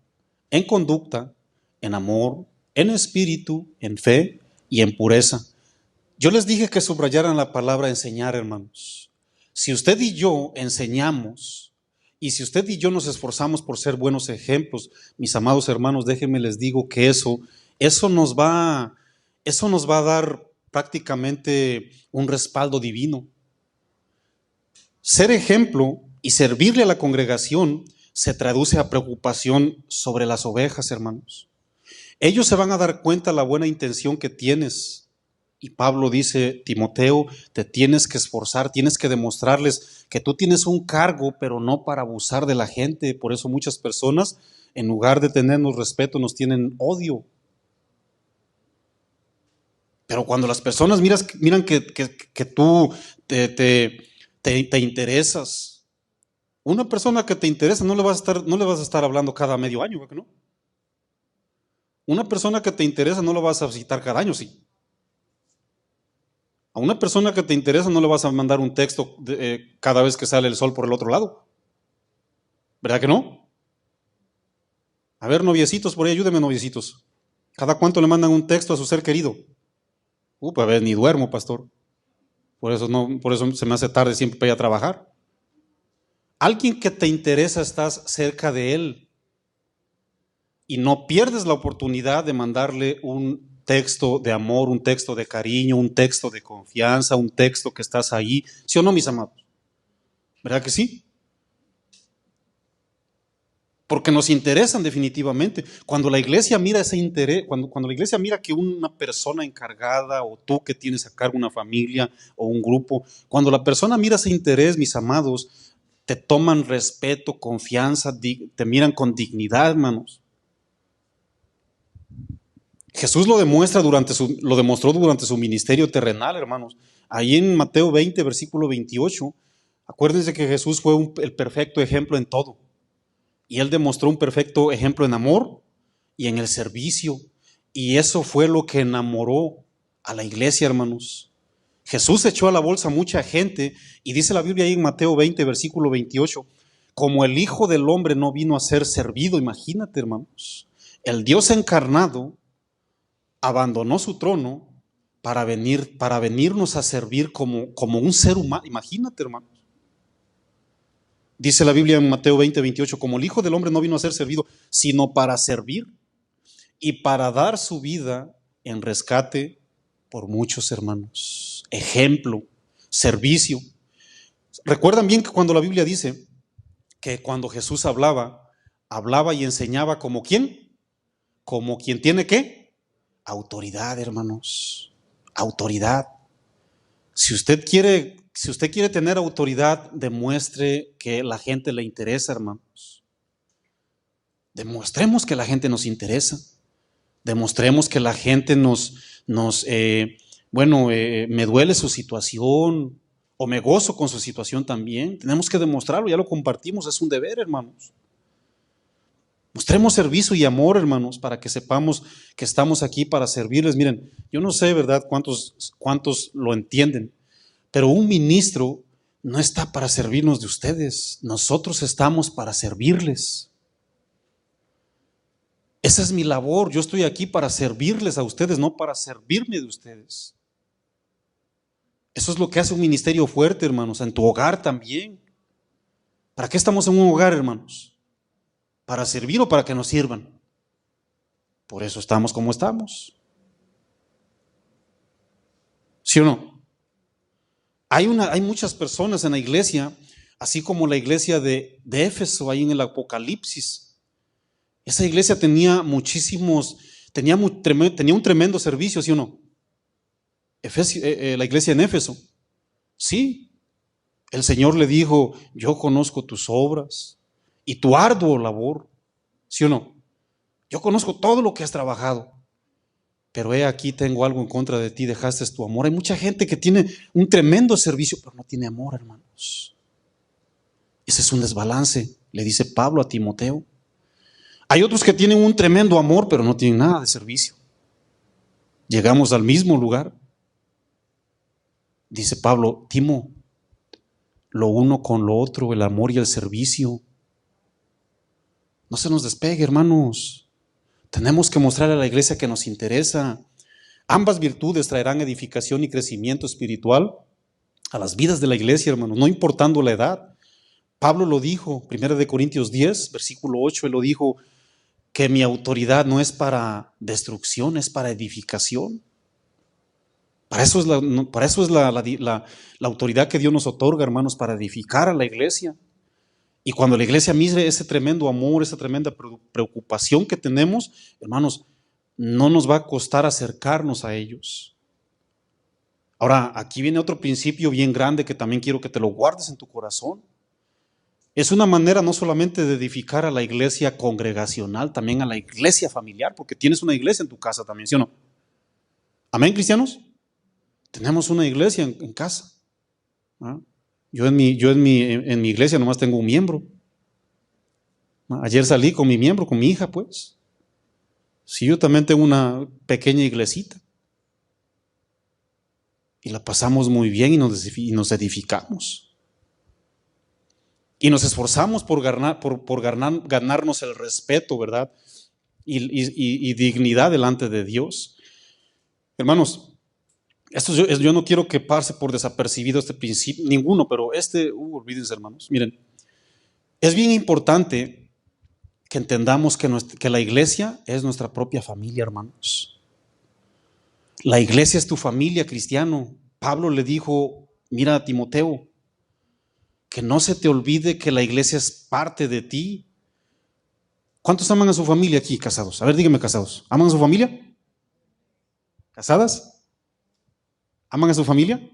en conducta, en amor, en espíritu, en fe y en pureza. Yo les dije que subrayaran la palabra enseñar, hermanos. Si usted y yo enseñamos, y si usted y yo nos esforzamos por ser buenos ejemplos, mis amados hermanos, déjenme les digo que eso nos va a dar prácticamente un respaldo divino. Ser ejemplo y servirle a la congregación se traduce a preocupación sobre las ovejas, hermanos. Ellos se van a dar cuenta de la buena intención que tienes. Y Pablo dice, Timoteo, te tienes que esforzar, tienes que demostrarles que tú tienes un cargo, pero no para abusar de la gente. Por eso muchas personas, en lugar de tenernos respeto, nos tienen odio. Pero cuando las personas miran que tú te interesas, Una persona que te interesa no le vas a estar hablando cada medio año, ¿verdad que no? Una persona que te interesa no la vas a visitar cada año, sí. A una persona que te interesa no le vas a mandar un texto cada vez que sale el sol por el otro lado. ¿Verdad que no? A ver, noviecitos, por ahí ayúdenme, noviecitos. ¿Cada cuánto le mandan un texto a su ser querido? A ver, ni duermo, pastor. Por eso se me hace tarde siempre para ir a trabajar. Alguien que te interesa, estás cerca de él y no pierdes la oportunidad de mandarle un texto de amor, un texto de cariño, un texto de confianza, un texto que estás ahí. ¿Sí o no, mis amados? ¿Verdad que sí? Porque nos interesan definitivamente. Cuando la iglesia mira ese interés, cuando la iglesia mira que una persona encargada o tú que tienes a cargo una familia o un grupo, cuando la persona mira ese interés, mis amados, te toman respeto, confianza, te miran con dignidad, hermanos. Jesús lo demostró durante su ministerio terrenal, hermanos. Ahí en Mateo 20, versículo 28, acuérdense que Jesús fue el perfecto ejemplo en todo. Y él demostró un perfecto ejemplo en amor y en el servicio. Y eso fue lo que enamoró a la iglesia, hermanos. Jesús echó a la bolsa a mucha gente y dice la Biblia ahí en Mateo 20, versículo 28, como el Hijo del Hombre no vino a ser servido, imagínate, hermanos. El Dios encarnado abandonó su trono para venirnos a servir como un ser humano. Imagínate, hermanos. Dice la Biblia en Mateo 20, 28, como el Hijo del Hombre no vino a ser servido, sino para servir y para dar su vida en rescate por muchos, hermanos. Ejemplo, servicio. Recuerdan bien que cuando la Biblia dice que cuando Jesús hablaba y enseñaba como ¿quién? Como quien tiene ¿qué? Autoridad, hermanos. Autoridad. Si usted quiere tener autoridad, demuestre que la gente le interesa, hermanos. Demostremos que la gente nos interesa. Demostremos que la gente me duele su situación o me gozo con su situación también. Tenemos que demostrarlo, ya lo compartimos, es un deber, hermanos. Mostremos servicio y amor, hermanos, para que sepamos que estamos aquí para servirles. Miren, yo no sé, ¿verdad?, cuántos lo entienden, pero un ministro no está para servirnos de ustedes. Nosotros estamos para servirles. Esa es mi labor. Yo estoy aquí para servirles a ustedes, no para servirme de ustedes. Eso es lo que hace un ministerio fuerte, hermanos, en tu hogar también. ¿Para qué estamos en un hogar, hermanos? ¿Para servir o para que nos sirvan? Por eso estamos como estamos. ¿Sí o no? Hay muchas personas en la iglesia, así como la iglesia de Éfeso, ahí en el Apocalipsis. Esa iglesia tenía un tremendo servicio, ¿sí o no? La iglesia en Éfeso. Sí, el Señor le dijo, yo conozco tus obras y tu arduo labor, ¿sí o no? Yo conozco todo lo que has trabajado, pero aquí tengo algo en contra de ti, dejaste tu amor. Hay mucha gente que tiene un tremendo servicio, pero no tiene amor, hermanos. Ese es un desbalance, le dice Pablo a Timoteo. Hay otros que tienen un tremendo amor, pero no tienen nada de servicio. Llegamos al mismo lugar. Dice Pablo, Timo, lo uno con lo otro, el amor y el servicio. No se nos despegue, hermanos. Tenemos que mostrar a la iglesia que nos interesa. Ambas virtudes traerán edificación y crecimiento espiritual a las vidas de la iglesia, hermanos, no importando la edad. Pablo lo dijo, 1 Corintios 10, versículo 8, él lo dijo, que mi autoridad no es para destrucción, es para edificación. Para eso es la autoridad que Dios nos otorga, hermanos, para edificar a la iglesia. Y cuando la iglesia mire ese tremendo amor, esa tremenda preocupación que tenemos, hermanos, no nos va a costar acercarnos a ellos. Ahora, aquí viene otro principio bien grande que también quiero que te lo guardes en tu corazón. Es una manera no solamente de edificar a la iglesia congregacional, también a la iglesia familiar, porque tienes una iglesia en tu casa también, ¿sí o no? ¿Amén, cristianos? Tenemos una iglesia en casa. ¿Ah? Yo en mi iglesia nomás tengo un miembro. Ayer salí con mi miembro, con mi hija, pues. Sí, yo también tengo una pequeña iglesita. Y la pasamos muy bien y nos edificamos. Y nos esforzamos por ganarnos el respeto, ¿verdad? Y dignidad delante de Dios. Hermanos, yo no quiero que pase por desapercibido este principio, ninguno, pero olvídense, hermanos. Miren, es bien importante que entendamos que la iglesia es nuestra propia familia, hermanos. La iglesia es tu familia, cristiano. Pablo le dijo, mira a Timoteo, que no se te olvide que la iglesia es parte de ti. ¿Cuántos aman a su familia aquí, casados? A ver, díganme, casados. ¿Aman a su familia? ¿Casadas? ¿Aman a su familia?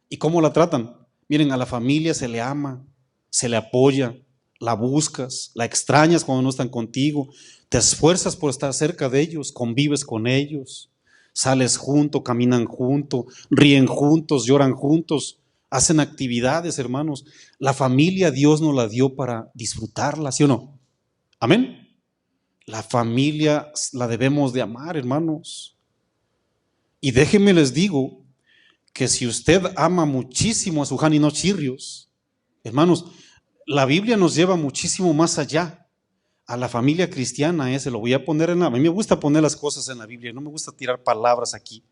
¿Y cómo la tratan? Miren, a la familia se le ama, se le apoya, la buscas, la extrañas cuando no están contigo, te esfuerzas por estar cerca de ellos, convives con ellos, sales juntos, caminan juntos, ríen juntos, lloran juntos, hacen actividades, hermanos. La familia Dios nos la dio para disfrutarla, ¿sí o no? Amén. La familia la debemos de amar, hermanos. Y déjenme les digo que si usted ama muchísimo a su Jani no chirrios, hermanos, la Biblia nos lleva muchísimo más allá. A la familia cristiana, se lo voy a poner a mí me gusta poner las cosas en la Biblia, no me gusta tirar palabras aquí.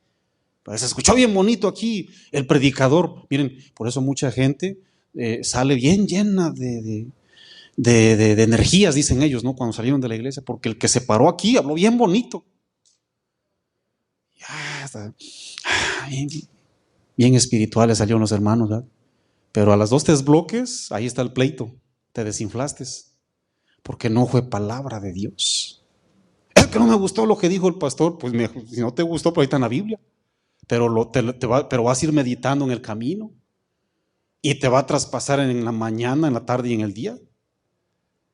Pero se escuchó bien bonito aquí el predicador. Miren, por eso mucha gente sale bien llena de energías, dicen ellos, ¿no? Cuando salieron de la iglesia, porque el que se paró aquí habló bien bonito. Bien espirituales salieron los hermanos, ¿verdad? Pero a las 2-3 bloques, ahí está el pleito, te desinflaste, porque no fue palabra de Dios. Es que no me gustó lo que dijo el pastor. Pues si no te gustó, pues ahí está en la Biblia, pero vas a ir meditando en el camino y te va a traspasar en la mañana, en la tarde y en el día.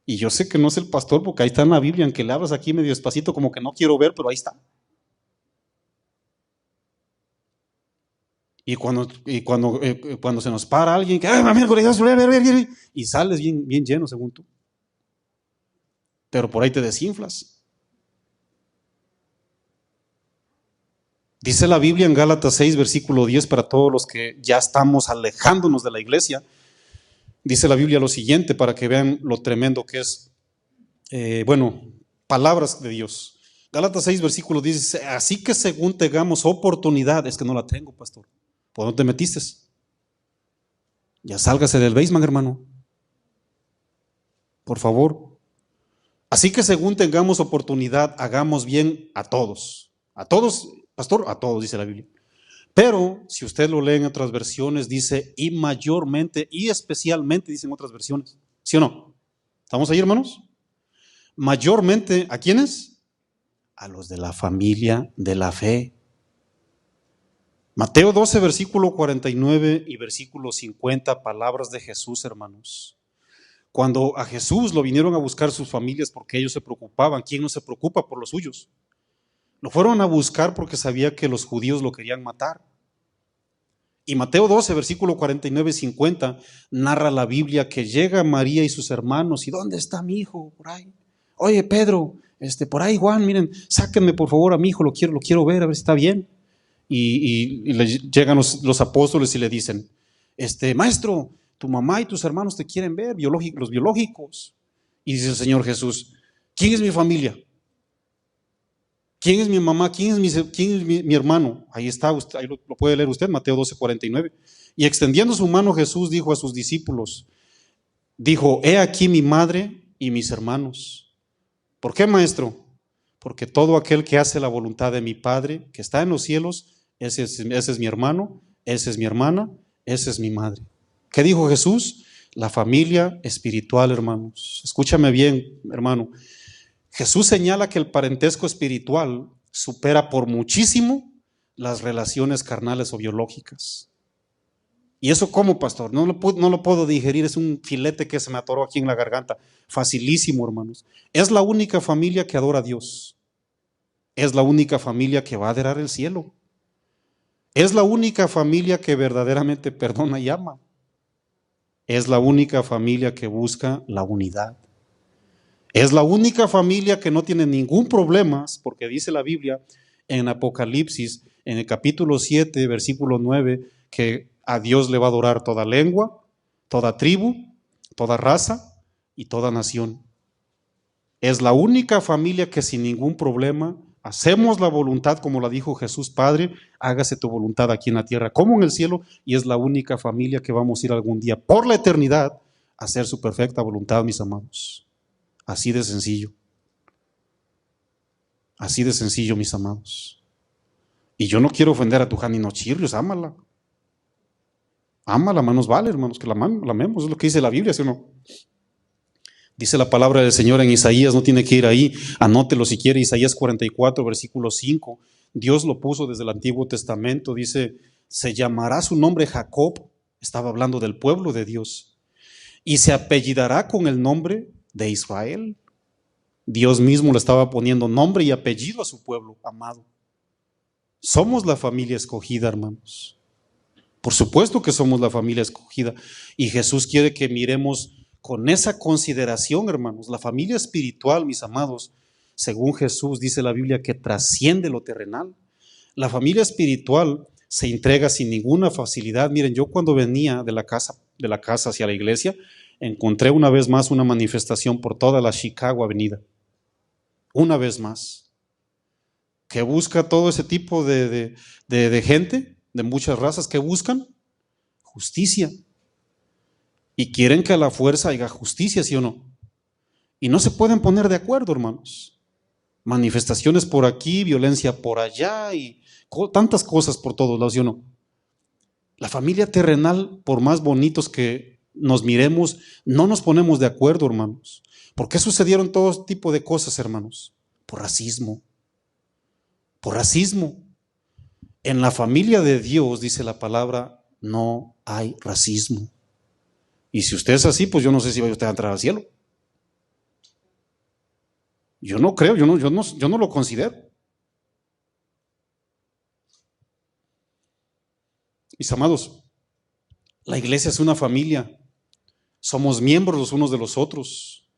Y yo sé que no es el pastor, porque ahí está en la Biblia, aunque le hablas aquí medio despacito, como que no quiero ver, pero ahí está. Y cuando se nos para alguien, que y sales bien, bien lleno según tú, pero por ahí te desinflas. Dice la Biblia en Gálatas 6, versículo 10, para todos los que ya estamos alejándonos de la iglesia. Dice la Biblia lo siguiente, para que vean lo tremendo que es, palabras de Dios. Gálatas 6, versículo 10 dice, así que según tengamos oportunidad, es que no la tengo, pastor. ¿Por dónde te metiste? Ya sálgase del basement, hermano. Por favor. Así que según tengamos oportunidad, hagamos bien a todos. A todos, pastor, a todos, dice la Biblia. Pero, si usted lo lee en otras versiones, dice, y mayormente, y especialmente, dicen otras versiones. ¿Sí o no? ¿Estamos ahí, hermanos? Mayormente, ¿a quiénes? A los de la familia de la fe. Mateo 12, versículo 49 y versículo 50, palabras de Jesús, hermanos. Cuando a Jesús lo vinieron a buscar sus familias porque ellos se preocupaban, ¿quién no se preocupa por los suyos? Lo fueron a buscar porque sabía que los judíos lo querían matar. Y Mateo 12, versículo 49 y 50, narra la Biblia que llega María y sus hermanos, ¿y dónde está mi hijo? Por ahí. Oye, Pedro, por ahí Juan, miren, sáquenme por favor a mi hijo, lo quiero ver, a ver si está bien. Y llegan los apóstoles y le dicen, maestro, tu mamá y tus hermanos te quieren ver, los biológicos. Y dice el Señor Jesús, ¿quién es mi familia? ¿Quién es mi mamá? ¿Quién es mi hermano? Ahí está, ahí lo puede leer usted, Mateo 12, 49. Y extendiendo su mano, Jesús dijo a sus discípulos, dijo, he aquí mi madre y mis hermanos. ¿Por qué, maestro? Porque todo aquel que hace la voluntad de mi Padre, que está en los cielos, ese es mi hermano, esa es mi hermana, esa es mi madre. ¿Qué dijo Jesús? La familia espiritual, hermanos. Escúchame bien, hermano. Jesús señala que el parentesco espiritual supera por muchísimo las relaciones carnales o biológicas. ¿Y eso cómo, pastor? No lo puedo digerir, es un filete que se me atoró aquí en la garganta. Facilísimo, hermanos. Es la única familia que adora a Dios. Es la única familia que va a adorar el cielo. Es la única familia que verdaderamente perdona y ama. Es la única familia que busca la unidad. Es la única familia que no tiene ningún problema, porque dice la Biblia en Apocalipsis, en el capítulo 7, versículo 9, que a Dios le va a adorar toda lengua, toda tribu, toda raza y toda nación. Es la única familia que sin ningún problema hacemos la voluntad, como la dijo Jesús: Padre, hágase tu voluntad aquí en la tierra como en el cielo, y es la única familia que vamos a ir algún día por la eternidad a hacer su perfecta voluntad, mis amados. Así de sencillo. Así de sencillo, mis amados. Y yo no quiero ofender a tu Jani Nochirrios, ámala. Ámala, manos vale, hermanos, que la amemos, es lo que dice la Biblia, ¿sí o no? Dice la palabra del Señor en Isaías, no tiene que ir ahí, anótelo si quiere, Isaías 44, versículo 5. Dios lo puso desde el Antiguo Testamento, dice: se llamará su nombre Jacob, estaba hablando del pueblo de Dios, y se apellidará con el nombre de Israel. Dios mismo le estaba poniendo nombre y apellido a su pueblo amado. Somos la familia escogida, hermanos. Por supuesto que somos la familia escogida, y Jesús quiere que miremos con esa consideración, hermanos. La familia espiritual, mis amados, según Jesús, dice la Biblia, que trasciende lo terrenal. La familia espiritual se entrega sin ninguna facilidad. Miren, yo cuando venía de la casa hacia la iglesia, encontré una vez más una manifestación por toda la Chicago Avenida. Una vez más. Que busca todo ese tipo de gente, de muchas razas, que buscan justicia. Y quieren que a la fuerza haya justicia, ¿sí o no? Y no se pueden poner de acuerdo, hermanos. Manifestaciones por aquí, violencia por allá y tantas cosas por todos lados, ¿sí o no? La familia terrenal, por más bonitos que nos miremos, no nos ponemos de acuerdo, hermanos. ¿Por qué sucedieron todo tipo de cosas, hermanos? Por racismo. Por racismo. En la familia de Dios, dice la palabra, no hay racismo. Y si usted es así, pues yo no sé si vaya usted a entrar al cielo. Yo no creo, yo no lo considero. Mis amados, la iglesia es una familia. Somos miembros los unos de los otros.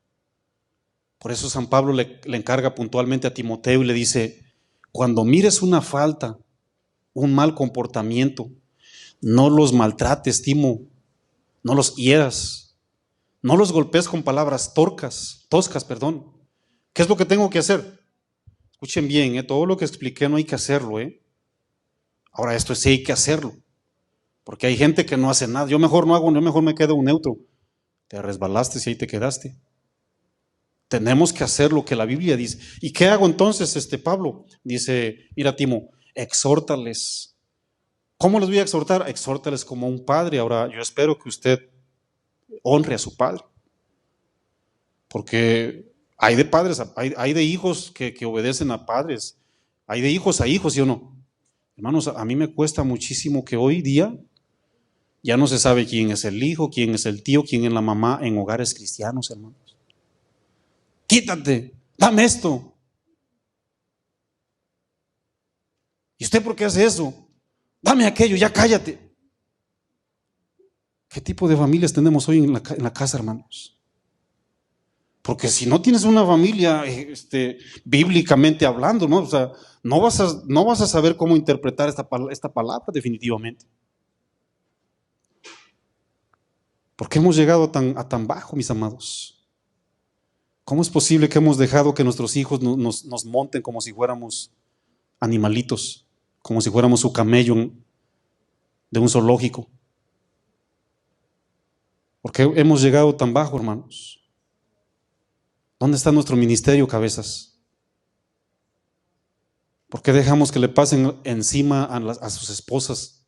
Por eso San Pablo le encarga puntualmente a Timoteo y le dice: cuando mires una falta, un mal comportamiento, no los maltrates, Timo, no los hieras, no los golpees con palabras toscas. ¿Qué es lo que tengo que hacer? Escuchen bien, todo lo que expliqué no hay que hacerlo. Ahora, esto sí hay que hacerlo, porque hay gente que no hace nada. Yo mejor no hago, yo mejor me quedo un neutro. Te resbalaste y ahí te quedaste. Tenemos que hacer lo que la Biblia dice. ¿Y qué hago entonces, Pablo? Dice: mira, Timo, exhórtales. ¿Cómo les voy a exhortar? Exhórtales como un padre. Ahora, yo espero que usted honre a su padre, porque hay de padres, hay de hijos que obedecen a padres, hay de hijos a hijos, ¿sí o no? Hermanos, a mí me cuesta muchísimo que hoy día ya no se sabe quién es el hijo, quién es el tío, quién es la mamá en hogares cristianos, hermanos. Quítate, dame esto. ¿Y usted por qué hace eso? Dame aquello, ya cállate. ¿Qué tipo de familias tenemos hoy en la casa, hermanos? Porque si no tienes una familia, bíblicamente hablando, ¿no? O sea, no vas a saber cómo interpretar esta palabra definitivamente. ¿Por qué hemos llegado a tan bajo, mis amados? ¿Cómo es posible que hemos dejado que nuestros hijos nos monten como si fuéramos animalitos, como si fuéramos su camello de un zoológico? ¿Por qué hemos llegado tan bajo, hermanos? ¿Dónde está nuestro ministerio, cabezas? ¿Por qué dejamos que le pasen encima a sus esposas?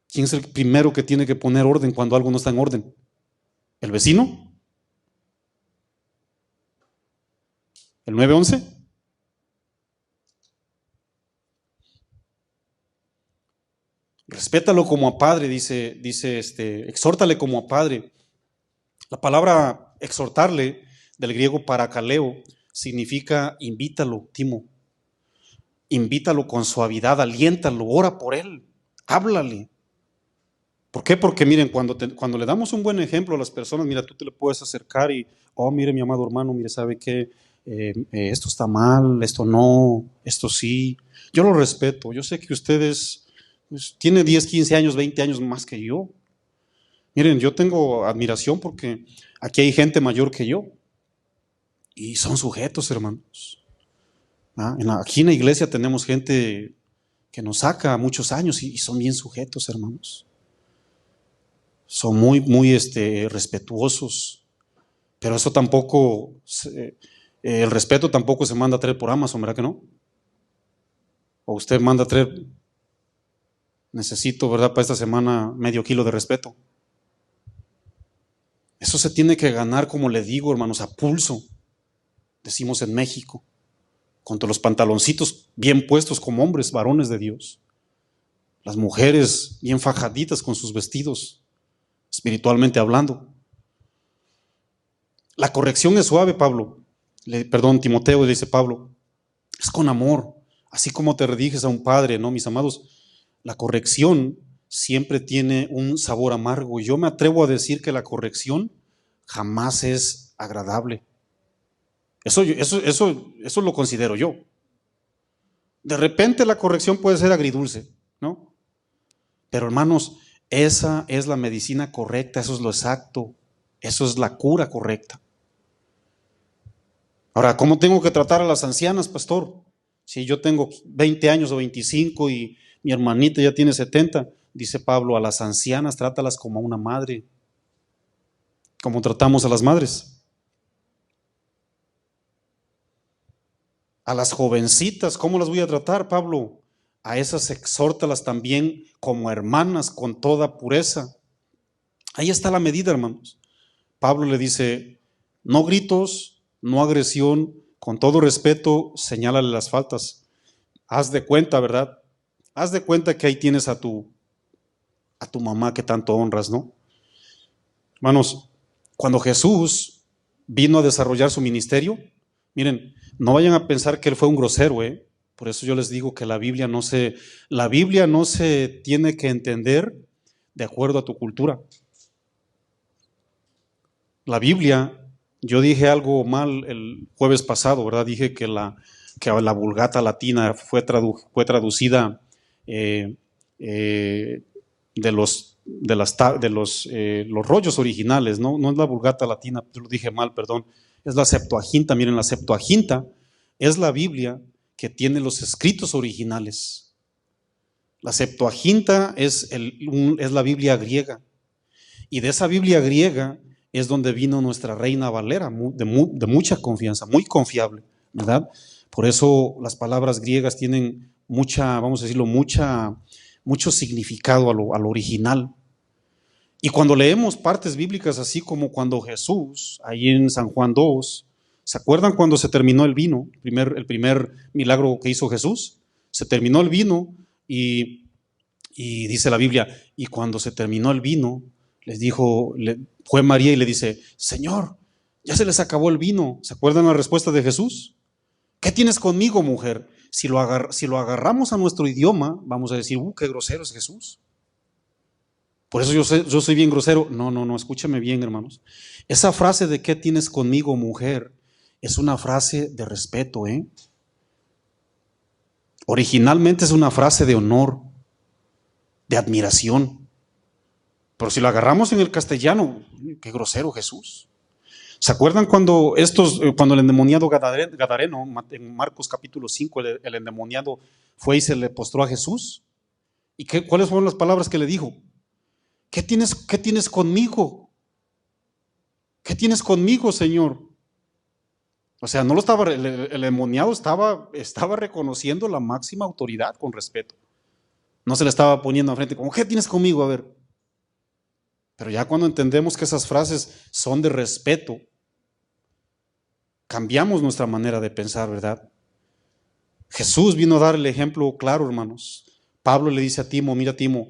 ¿Quién es el primero que tiene que poner orden cuando algo no está en orden? ¿El vecino? ¿El 911? Respétalo como a padre, dice, exhórtale como a padre. La palabra exhortarle, del griego parakaleo, significa invítalo, Timo. Invítalo con suavidad, aliéntalo, ora por él, háblale. ¿Por qué? Porque miren, cuando le damos un buen ejemplo a las personas, mira, tú te le puedes acercar y, oh, mire mi amado hermano, mire, ¿sabe qué? Esto está mal, esto no, esto sí. Yo lo respeto, yo sé que ustedes, pues, tiene 10, 15 años, 20 años más que yo. Miren, yo tengo admiración porque aquí hay gente mayor que yo y son sujetos, hermanos. Aquí en la iglesia tenemos gente que nos saca muchos años y son bien sujetos, hermanos. Son muy, muy respetuosos, pero eso tampoco, el respeto tampoco se manda a traer por Amazon, ¿verdad que no? O usted manda a traer, necesito, ¿verdad? Para esta semana medio kilo de respeto. Eso se tiene que ganar, como le digo, hermanos, a pulso, decimos en México, con los pantaloncitos bien puestos como hombres, varones de Dios. Las mujeres bien fajaditas con sus vestidos, espiritualmente hablando. La corrección es suave, Timoteo, le dice Pablo, es con amor, así como te rediriges a un padre, ¿no, mis amados? La corrección siempre tiene un sabor amargo. Yo me atrevo a decir que la corrección jamás es agradable. Eso lo considero yo. De repente la corrección puede ser agridulce, ¿no? Pero hermanos, esa es la medicina correcta, eso es lo exacto, eso es la cura correcta. Ahora, ¿cómo tengo que tratar a las ancianas, pastor? Si yo tengo 20 años o 25 y mi hermanita ya tiene 70, dice Pablo, a las ancianas trátalas como a una madre, como tratamos a las madres. A las jovencitas, ¿cómo las voy a tratar, Pablo? A esas exhórtalas también como hermanas con toda pureza. Ahí está la medida, hermanos. Pablo le dice, no gritos, no agresión, con todo respeto, señálale las faltas. Haz de cuenta, ¿verdad? Haz de cuenta que ahí tienes a tu mamá que tanto honras, ¿no? Hermanos, cuando Jesús vino a desarrollar su ministerio, miren, no vayan a pensar que él fue un grosero, ¿eh? Por eso yo les digo que la Biblia no se tiene que entender de acuerdo a tu cultura. La Biblia, yo dije algo mal el jueves pasado, ¿verdad? Dije que la Vulgata latina fue traducida de los rollos originales, ¿no? No es la Vulgata latina, yo lo dije mal, perdón. Es la Septuaginta. Miren, la Septuaginta es la Biblia que tiene los escritos originales. La Septuaginta es la Biblia griega. Y de esa Biblia griega es donde vino nuestra Reina Valera, de mucha confianza, muy confiable, ¿verdad? Por eso las palabras griegas tienen vamos a decirlo, mucho significado a lo original. Y cuando leemos partes bíblicas, así como cuando Jesús, ahí en San Juan 2, ¿se acuerdan cuando se terminó el vino? El primer milagro que hizo Jesús, se terminó el vino y dice la Biblia, y cuando se terminó el vino, fue María y le dice, Señor, ya se les acabó el vino. ¿Se acuerdan la respuesta de Jesús? ¿Qué tienes conmigo, mujer? Si lo agarramos a nuestro idioma, vamos a decir, qué grosero es Jesús. Por eso yo soy bien grosero. No, escúchame bien, hermanos. Esa frase de ¿qué tienes conmigo, mujer? Es una frase de respeto, ¿eh? Originalmente es una frase de honor, de admiración. Pero si lo agarramos en el castellano, qué grosero Jesús. ¿Se acuerdan cuando el endemoniado Gadareno, en Marcos capítulo 5, el endemoniado fue y se le postró a Jesús? ¿Y cuáles fueron las palabras que le dijo? ¿Qué tienes conmigo? ¿Qué tienes conmigo, Señor? O sea, el endemoniado estaba reconociendo la máxima autoridad con respeto. No se le estaba poniendo enfrente como, ¿qué tienes conmigo? A ver. Pero ya cuando entendemos que esas frases son de respeto, cambiamos nuestra manera de pensar, ¿verdad? Jesús vino a dar el ejemplo claro, hermanos. Pablo le dice a Timo, mira Timo,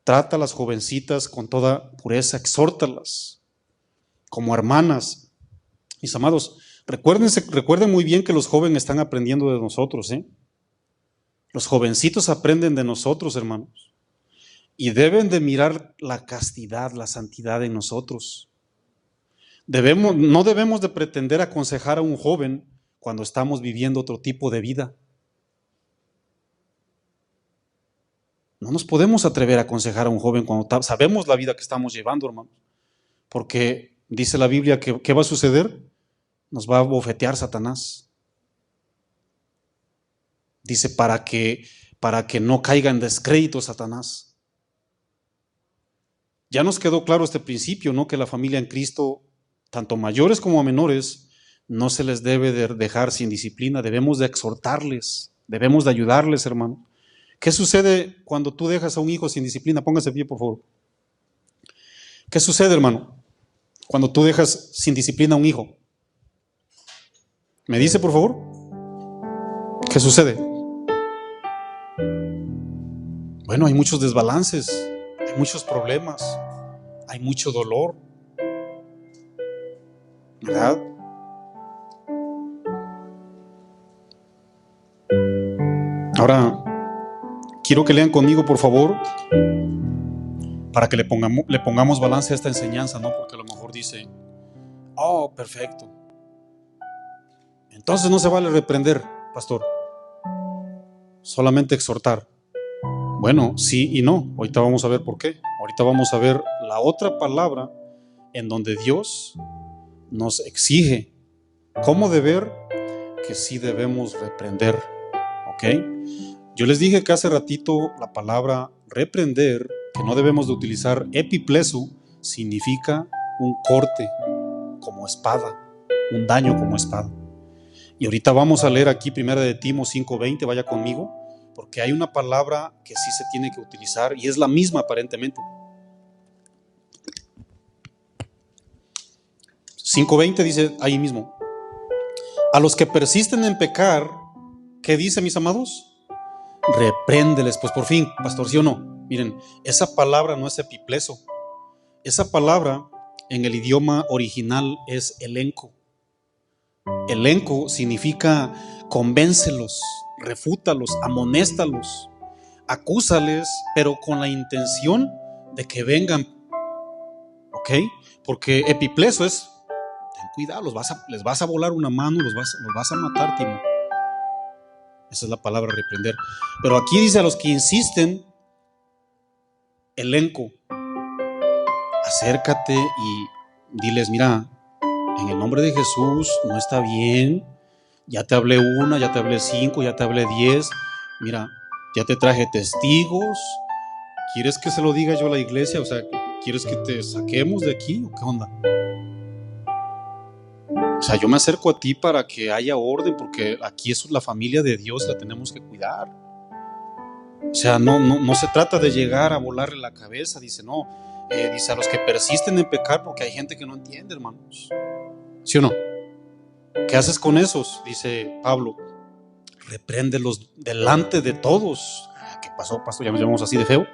trata a las jovencitas con toda pureza, exhórtalas como hermanas. Mis amados, recuerden muy bien que los jóvenes están aprendiendo de nosotros, ¿eh? Los jovencitos aprenden de nosotros, hermanos. y deben de mirar la castidad, la santidad en nosotros. No debemos de pretender aconsejar a un joven cuando estamos viviendo otro tipo de vida. No nos podemos atrever a aconsejar a un joven cuando sabemos la vida que estamos llevando, hermanos. Porque dice la Biblia que ¿qué va a suceder? Nos va a bofetear Satanás. Dice para que no caiga en descrédito Satanás. Ya nos quedó claro este principio, ¿no? Que la familia en Cristo, tanto mayores como menores, no se les debe de dejar sin disciplina. Debemos de exhortarles, debemos de ayudarles, hermano. ¿Qué sucede cuando tú dejas a un hijo sin disciplina? Póngase de pie, por favor. ¿Qué sucede, hermano, cuando tú dejas sin disciplina a un hijo? ¿Me dice, por favor? ¿Qué sucede? Bueno, hay muchos desbalances, hay muchos problemas, hay mucho dolor, ¿verdad? Ahora, quiero que lean conmigo, por favor, para que le pongamos balance a esta enseñanza, ¿no? Porque a lo mejor dice, oh, perfecto. Entonces no se vale reprender, pastor. Solamente exhortar. Bueno, sí y no. Ahorita vamos a ver por qué. Ahorita vamos a ver la otra palabra en donde Dios nos exige cómo deber que sí debemos reprender. ¿Ok? Yo les dije que hace ratito la palabra reprender, que no debemos de utilizar epiplesu, significa un corte como espada, un daño como espada. Y ahorita vamos a leer aquí 1 de Timo 5:20, vaya conmigo, porque hay una palabra que sí se tiene que utilizar y es la misma aparentemente. 5:20 dice ahí mismo, a los que persisten en pecar, ¿qué dice, mis amados? Repréndeles, pues por fin, pastor, ¿sí o no? Miren, esa palabra no es epipleso, esa palabra en el idioma original es elenco. Elenco significa convéncelos, refútalos, amonéstalos, acúsales, pero con la intención de que vengan, ¿ok? Porque epipleso es, ten cuidado, les vas a volar una mano, los vas a matar, Timo. Esa es la palabra reprender. Pero aquí dice a los que insisten, elenco, acércate y diles, mira, en el nombre de Jesús no está bien, ya te hablé 1, ya te hablé 5, ya te hablé 10, mira, ya te traje testigos, ¿quieres que se lo diga yo a la iglesia? O sea, ¿quieres que te saquemos de aquí o qué onda? O sea, yo me acerco a ti para que haya orden, porque aquí es la familia de Dios, la tenemos que cuidar. O sea, no se trata de llegar a volarle la cabeza, dice, no, dice a los que persisten en pecar, porque hay gente que no entiende, hermanos. ¿Sí o no? ¿Qué haces con esos? Dice Pablo, repréndelos delante de todos. ¿Qué pasó, pastor? Ya nos llamamos así de feo.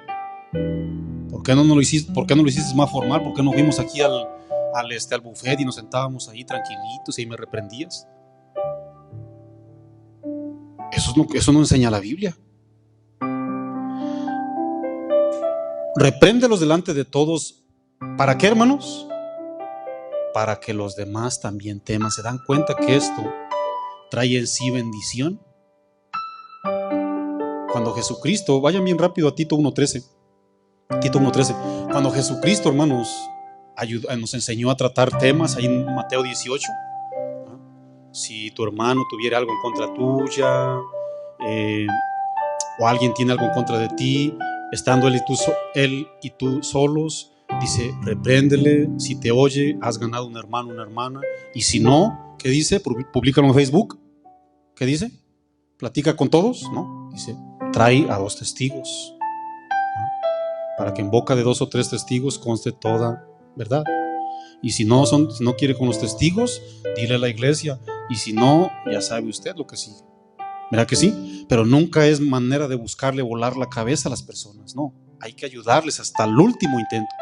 ¿Por qué no lo hiciste más formal? ¿Por qué no fuimos aquí al buffet y nos sentábamos ahí tranquilitos y me reprendías? Eso no enseña la Biblia. Repréndelos delante de todos. ¿Para qué, hermanos? Para que los demás también teman. ¿Se dan cuenta que esto trae en sí bendición? Cuando Jesucristo, vayan bien rápido a Tito 1:13. Tito 1:13. Cuando Jesucristo, hermanos, nos enseñó a tratar temas, ahí en Mateo 18, ¿no? Si tu hermano tuviera algo en contra tuya, o alguien tiene algo en contra de ti, estando él y tú solos, dice, repréndele. Si te oye, has ganado un hermano, una hermana. Y si no, ¿qué dice? Publícalo en Facebook. ¿Qué dice? Platica con todos, ¿no? Dice, trae a 2 testigos, ¿no? Para que en boca de 2 o 3 testigos conste toda verdad. Y si no quiere con los testigos, dile a la iglesia. Y si no, ya sabe usted lo que sigue. ¿Verdad que sí? Pero nunca es manera de buscarle volar la cabeza a las personas, no. Hay que ayudarles hasta el último intento.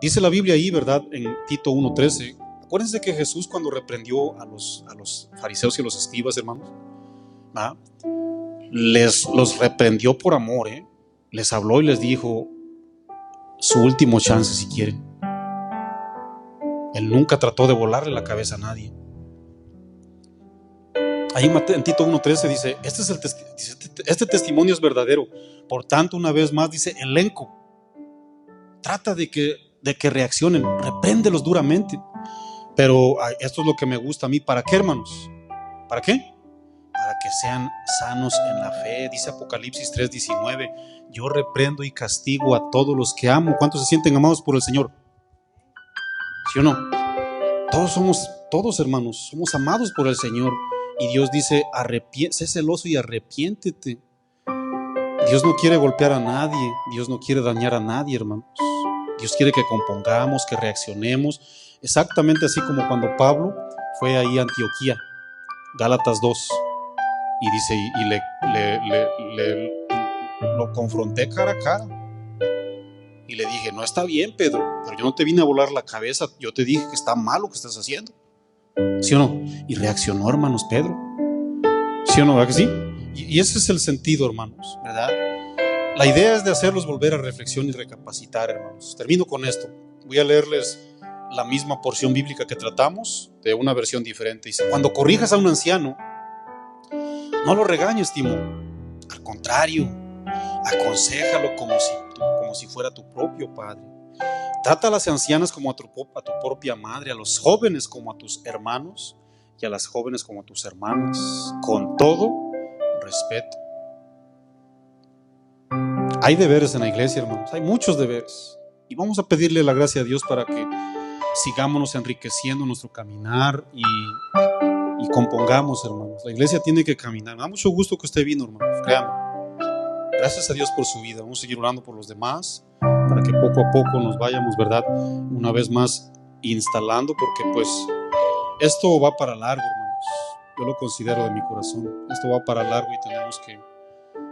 Dice la Biblia ahí, ¿verdad? En Tito 1:13. Acuérdense que Jesús, cuando reprendió a los fariseos y a los escribas, hermanos, ¿ah? Los reprendió por amor, ¿eh? Les habló y les dijo, su último chance si quieren. Él nunca trató de volarle la cabeza a nadie. Ahí en Tito 1:13 dice, este testimonio es verdadero. Por tanto, una vez más dice, elenco, trata de que reaccionen, repréndelos duramente. Pero esto es lo que me gusta a mí. ¿Para qué, hermanos? ¿Para qué? Para que sean sanos en la fe. Dice Apocalipsis 3:19, yo reprendo y castigo a todos los que amo. ¿Cuántos se sienten amados por el Señor? ¿Sí o no? Todos hermanos, somos amados por el Señor. Y Dios dice, sé celoso y arrepiéntete. Dios no quiere golpear a nadie. Dios no quiere dañar a nadie, hermanos. Dios quiere que compongamos, que reaccionemos. Exactamente así como cuando Pablo fue ahí a Antioquía, Gálatas 2. Y dice, lo confronté cara a cara. Y le dije, no está bien, Pedro, pero yo no te vine a volar la cabeza. Yo te dije que está mal lo que estás haciendo. ¿Sí o no? Y reaccionó, hermanos, Pedro. ¿Sí o no? ¿Verdad que sí? Y ese es el sentido, hermanos, ¿verdad? La idea es de hacerlos volver a reflexión y recapacitar, hermanos. Termino con esto. Voy a leerles la misma porción bíblica que tratamos, de una versión diferente. Dice, cuando corrijas a un anciano, no lo regañes, Timo. Al contrario, aconséjalo como si fuera tu propio padre. Trata a las ancianas como a tu propia madre, a los jóvenes como a tus hermanos y a las jóvenes como a tus hermanas, con todo respeto. Hay deberes en la iglesia, hermanos, hay muchos deberes. Y vamos a pedirle la gracia a Dios para que sigámonos enriqueciendo nuestro caminar y compongamos, hermanos. La iglesia tiene que caminar. Me da mucho gusto que usted vino, hermanos, créanme. Gracias a Dios por su vida. Vamos a seguir orando por los demás para que poco a poco nos vayamos, ¿verdad? Una vez más instalando, porque pues esto va para largo, hermanos. Yo lo considero de mi corazón. Esto va para largo y tenemos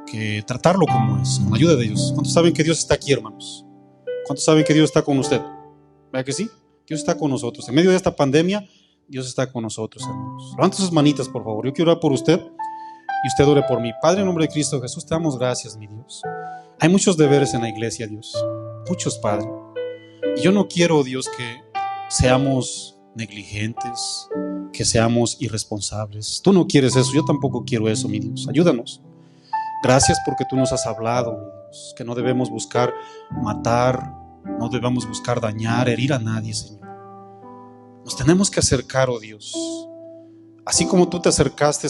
que tratarlo como es, con la ayuda de Dios. ¿Cuántos saben que Dios está aquí, hermanos? ¿Cuántos saben que Dios está con usted? ¿Verdad que sí? Dios está con nosotros. En medio de esta pandemia, Dios está con nosotros, hermanos. Levanta sus manitas, por favor. Yo quiero orar por usted y usted ore por mí. Padre, en nombre de Cristo Jesús, te damos gracias, mi Dios. Hay muchos deberes en la iglesia, Dios. Muchos, Padre. Y yo no quiero, Dios, que seamos negligentes, que seamos irresponsables. Tú no quieres eso, yo tampoco quiero eso, mi Dios. Ayúdanos. Gracias porque tú nos has hablado, mi Dios, que no debemos buscar matar, no debemos buscar dañar, herir a nadie, Señor. Nos tenemos que acercar, oh Dios, así como tú te acercaste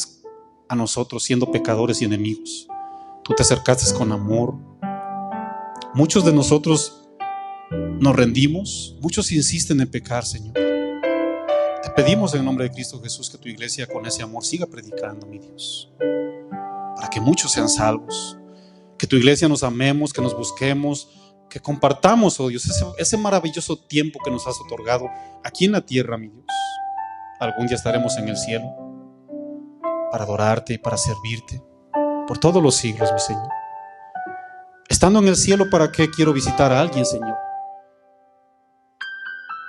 a nosotros siendo pecadores y enemigos. Tú te acercaste con amor. Muchos de nosotros nos rendimos, muchos insisten en pecar, Señor. Te pedimos en el nombre de Cristo Jesús que tu iglesia con ese amor siga predicando, mi Dios, para que muchos sean salvos, que tu iglesia nos amemos, que nos busquemos, que compartamos, oh Dios, ese maravilloso tiempo que nos has otorgado aquí en la tierra, mi Dios. Algún día estaremos en el cielo para adorarte y para servirte por todos los siglos, mi Señor. Estando en el cielo, ¿para qué quiero visitar a alguien, Señor?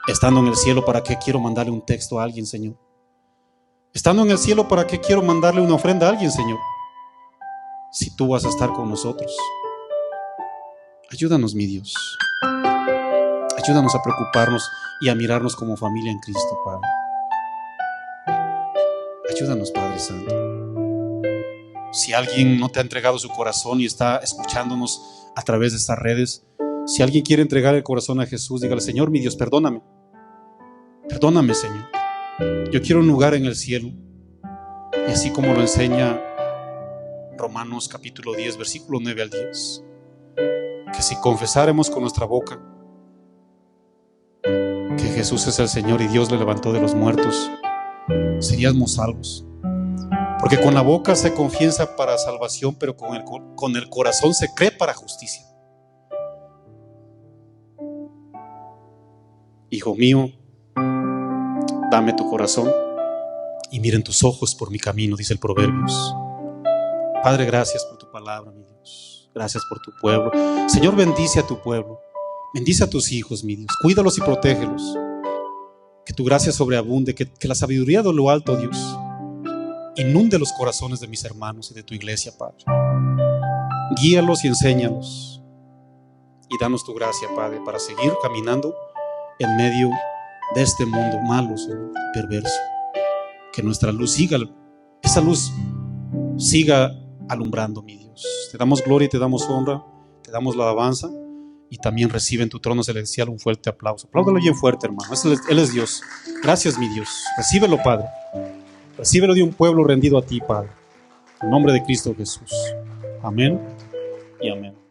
Estando en el cielo, ¿para qué quiero mandarle un texto a alguien, Señor? Estando en el cielo, ¿para qué quiero mandarle una ofrenda a alguien, Señor? Si tú vas a estar con nosotros. Ayúdanos, mi Dios. Ayúdanos a preocuparnos y a mirarnos como familia en Cristo, Padre. Ayúdanos, Padre Santo. Si alguien no te ha entregado su corazón y está escuchándonos a través de estas redes, si alguien quiere entregar el corazón a Jesús, dígale: Señor, mi Dios, perdóname. Perdóname, Señor. Yo quiero un lugar en el cielo. Y así como lo enseña Romanos capítulo 10, versículo 9 al 10, que si confesáramos con nuestra boca que Jesús es el Señor y Dios le levantó de los muertos, seríamos salvos. Porque con la boca se confiesa para salvación, pero con el corazón se cree para justicia. Hijo mío, dame tu corazón y miren tus ojos por mi camino, dice el Proverbios. Padre, gracias por tu palabra, mi Dios. Gracias por tu pueblo. Señor, bendice a tu pueblo. Bendice a tus hijos, mi Dios. Cuídalos y protégelos. Que tu gracia sobreabunde, que la sabiduría de lo alto, Dios, inunde los corazones de mis hermanos y de tu iglesia, Padre. Guíalos y enséñalos. y danos tu gracia, Padre, para seguir caminando en medio de este mundo malo, Señor, perverso. Que nuestra luz siga, esa luz siga alumbrando, mi Dios. Te damos gloria y te damos honra, te damos la alabanza, y también recibe en tu trono celestial un fuerte aplauso. Apláudalo bien fuerte, hermano. Él es Dios. Gracias, mi Dios. Recíbelo, Padre. Recíbelo de un pueblo rendido a ti, Padre. En nombre de Cristo Jesús. Amén y amén.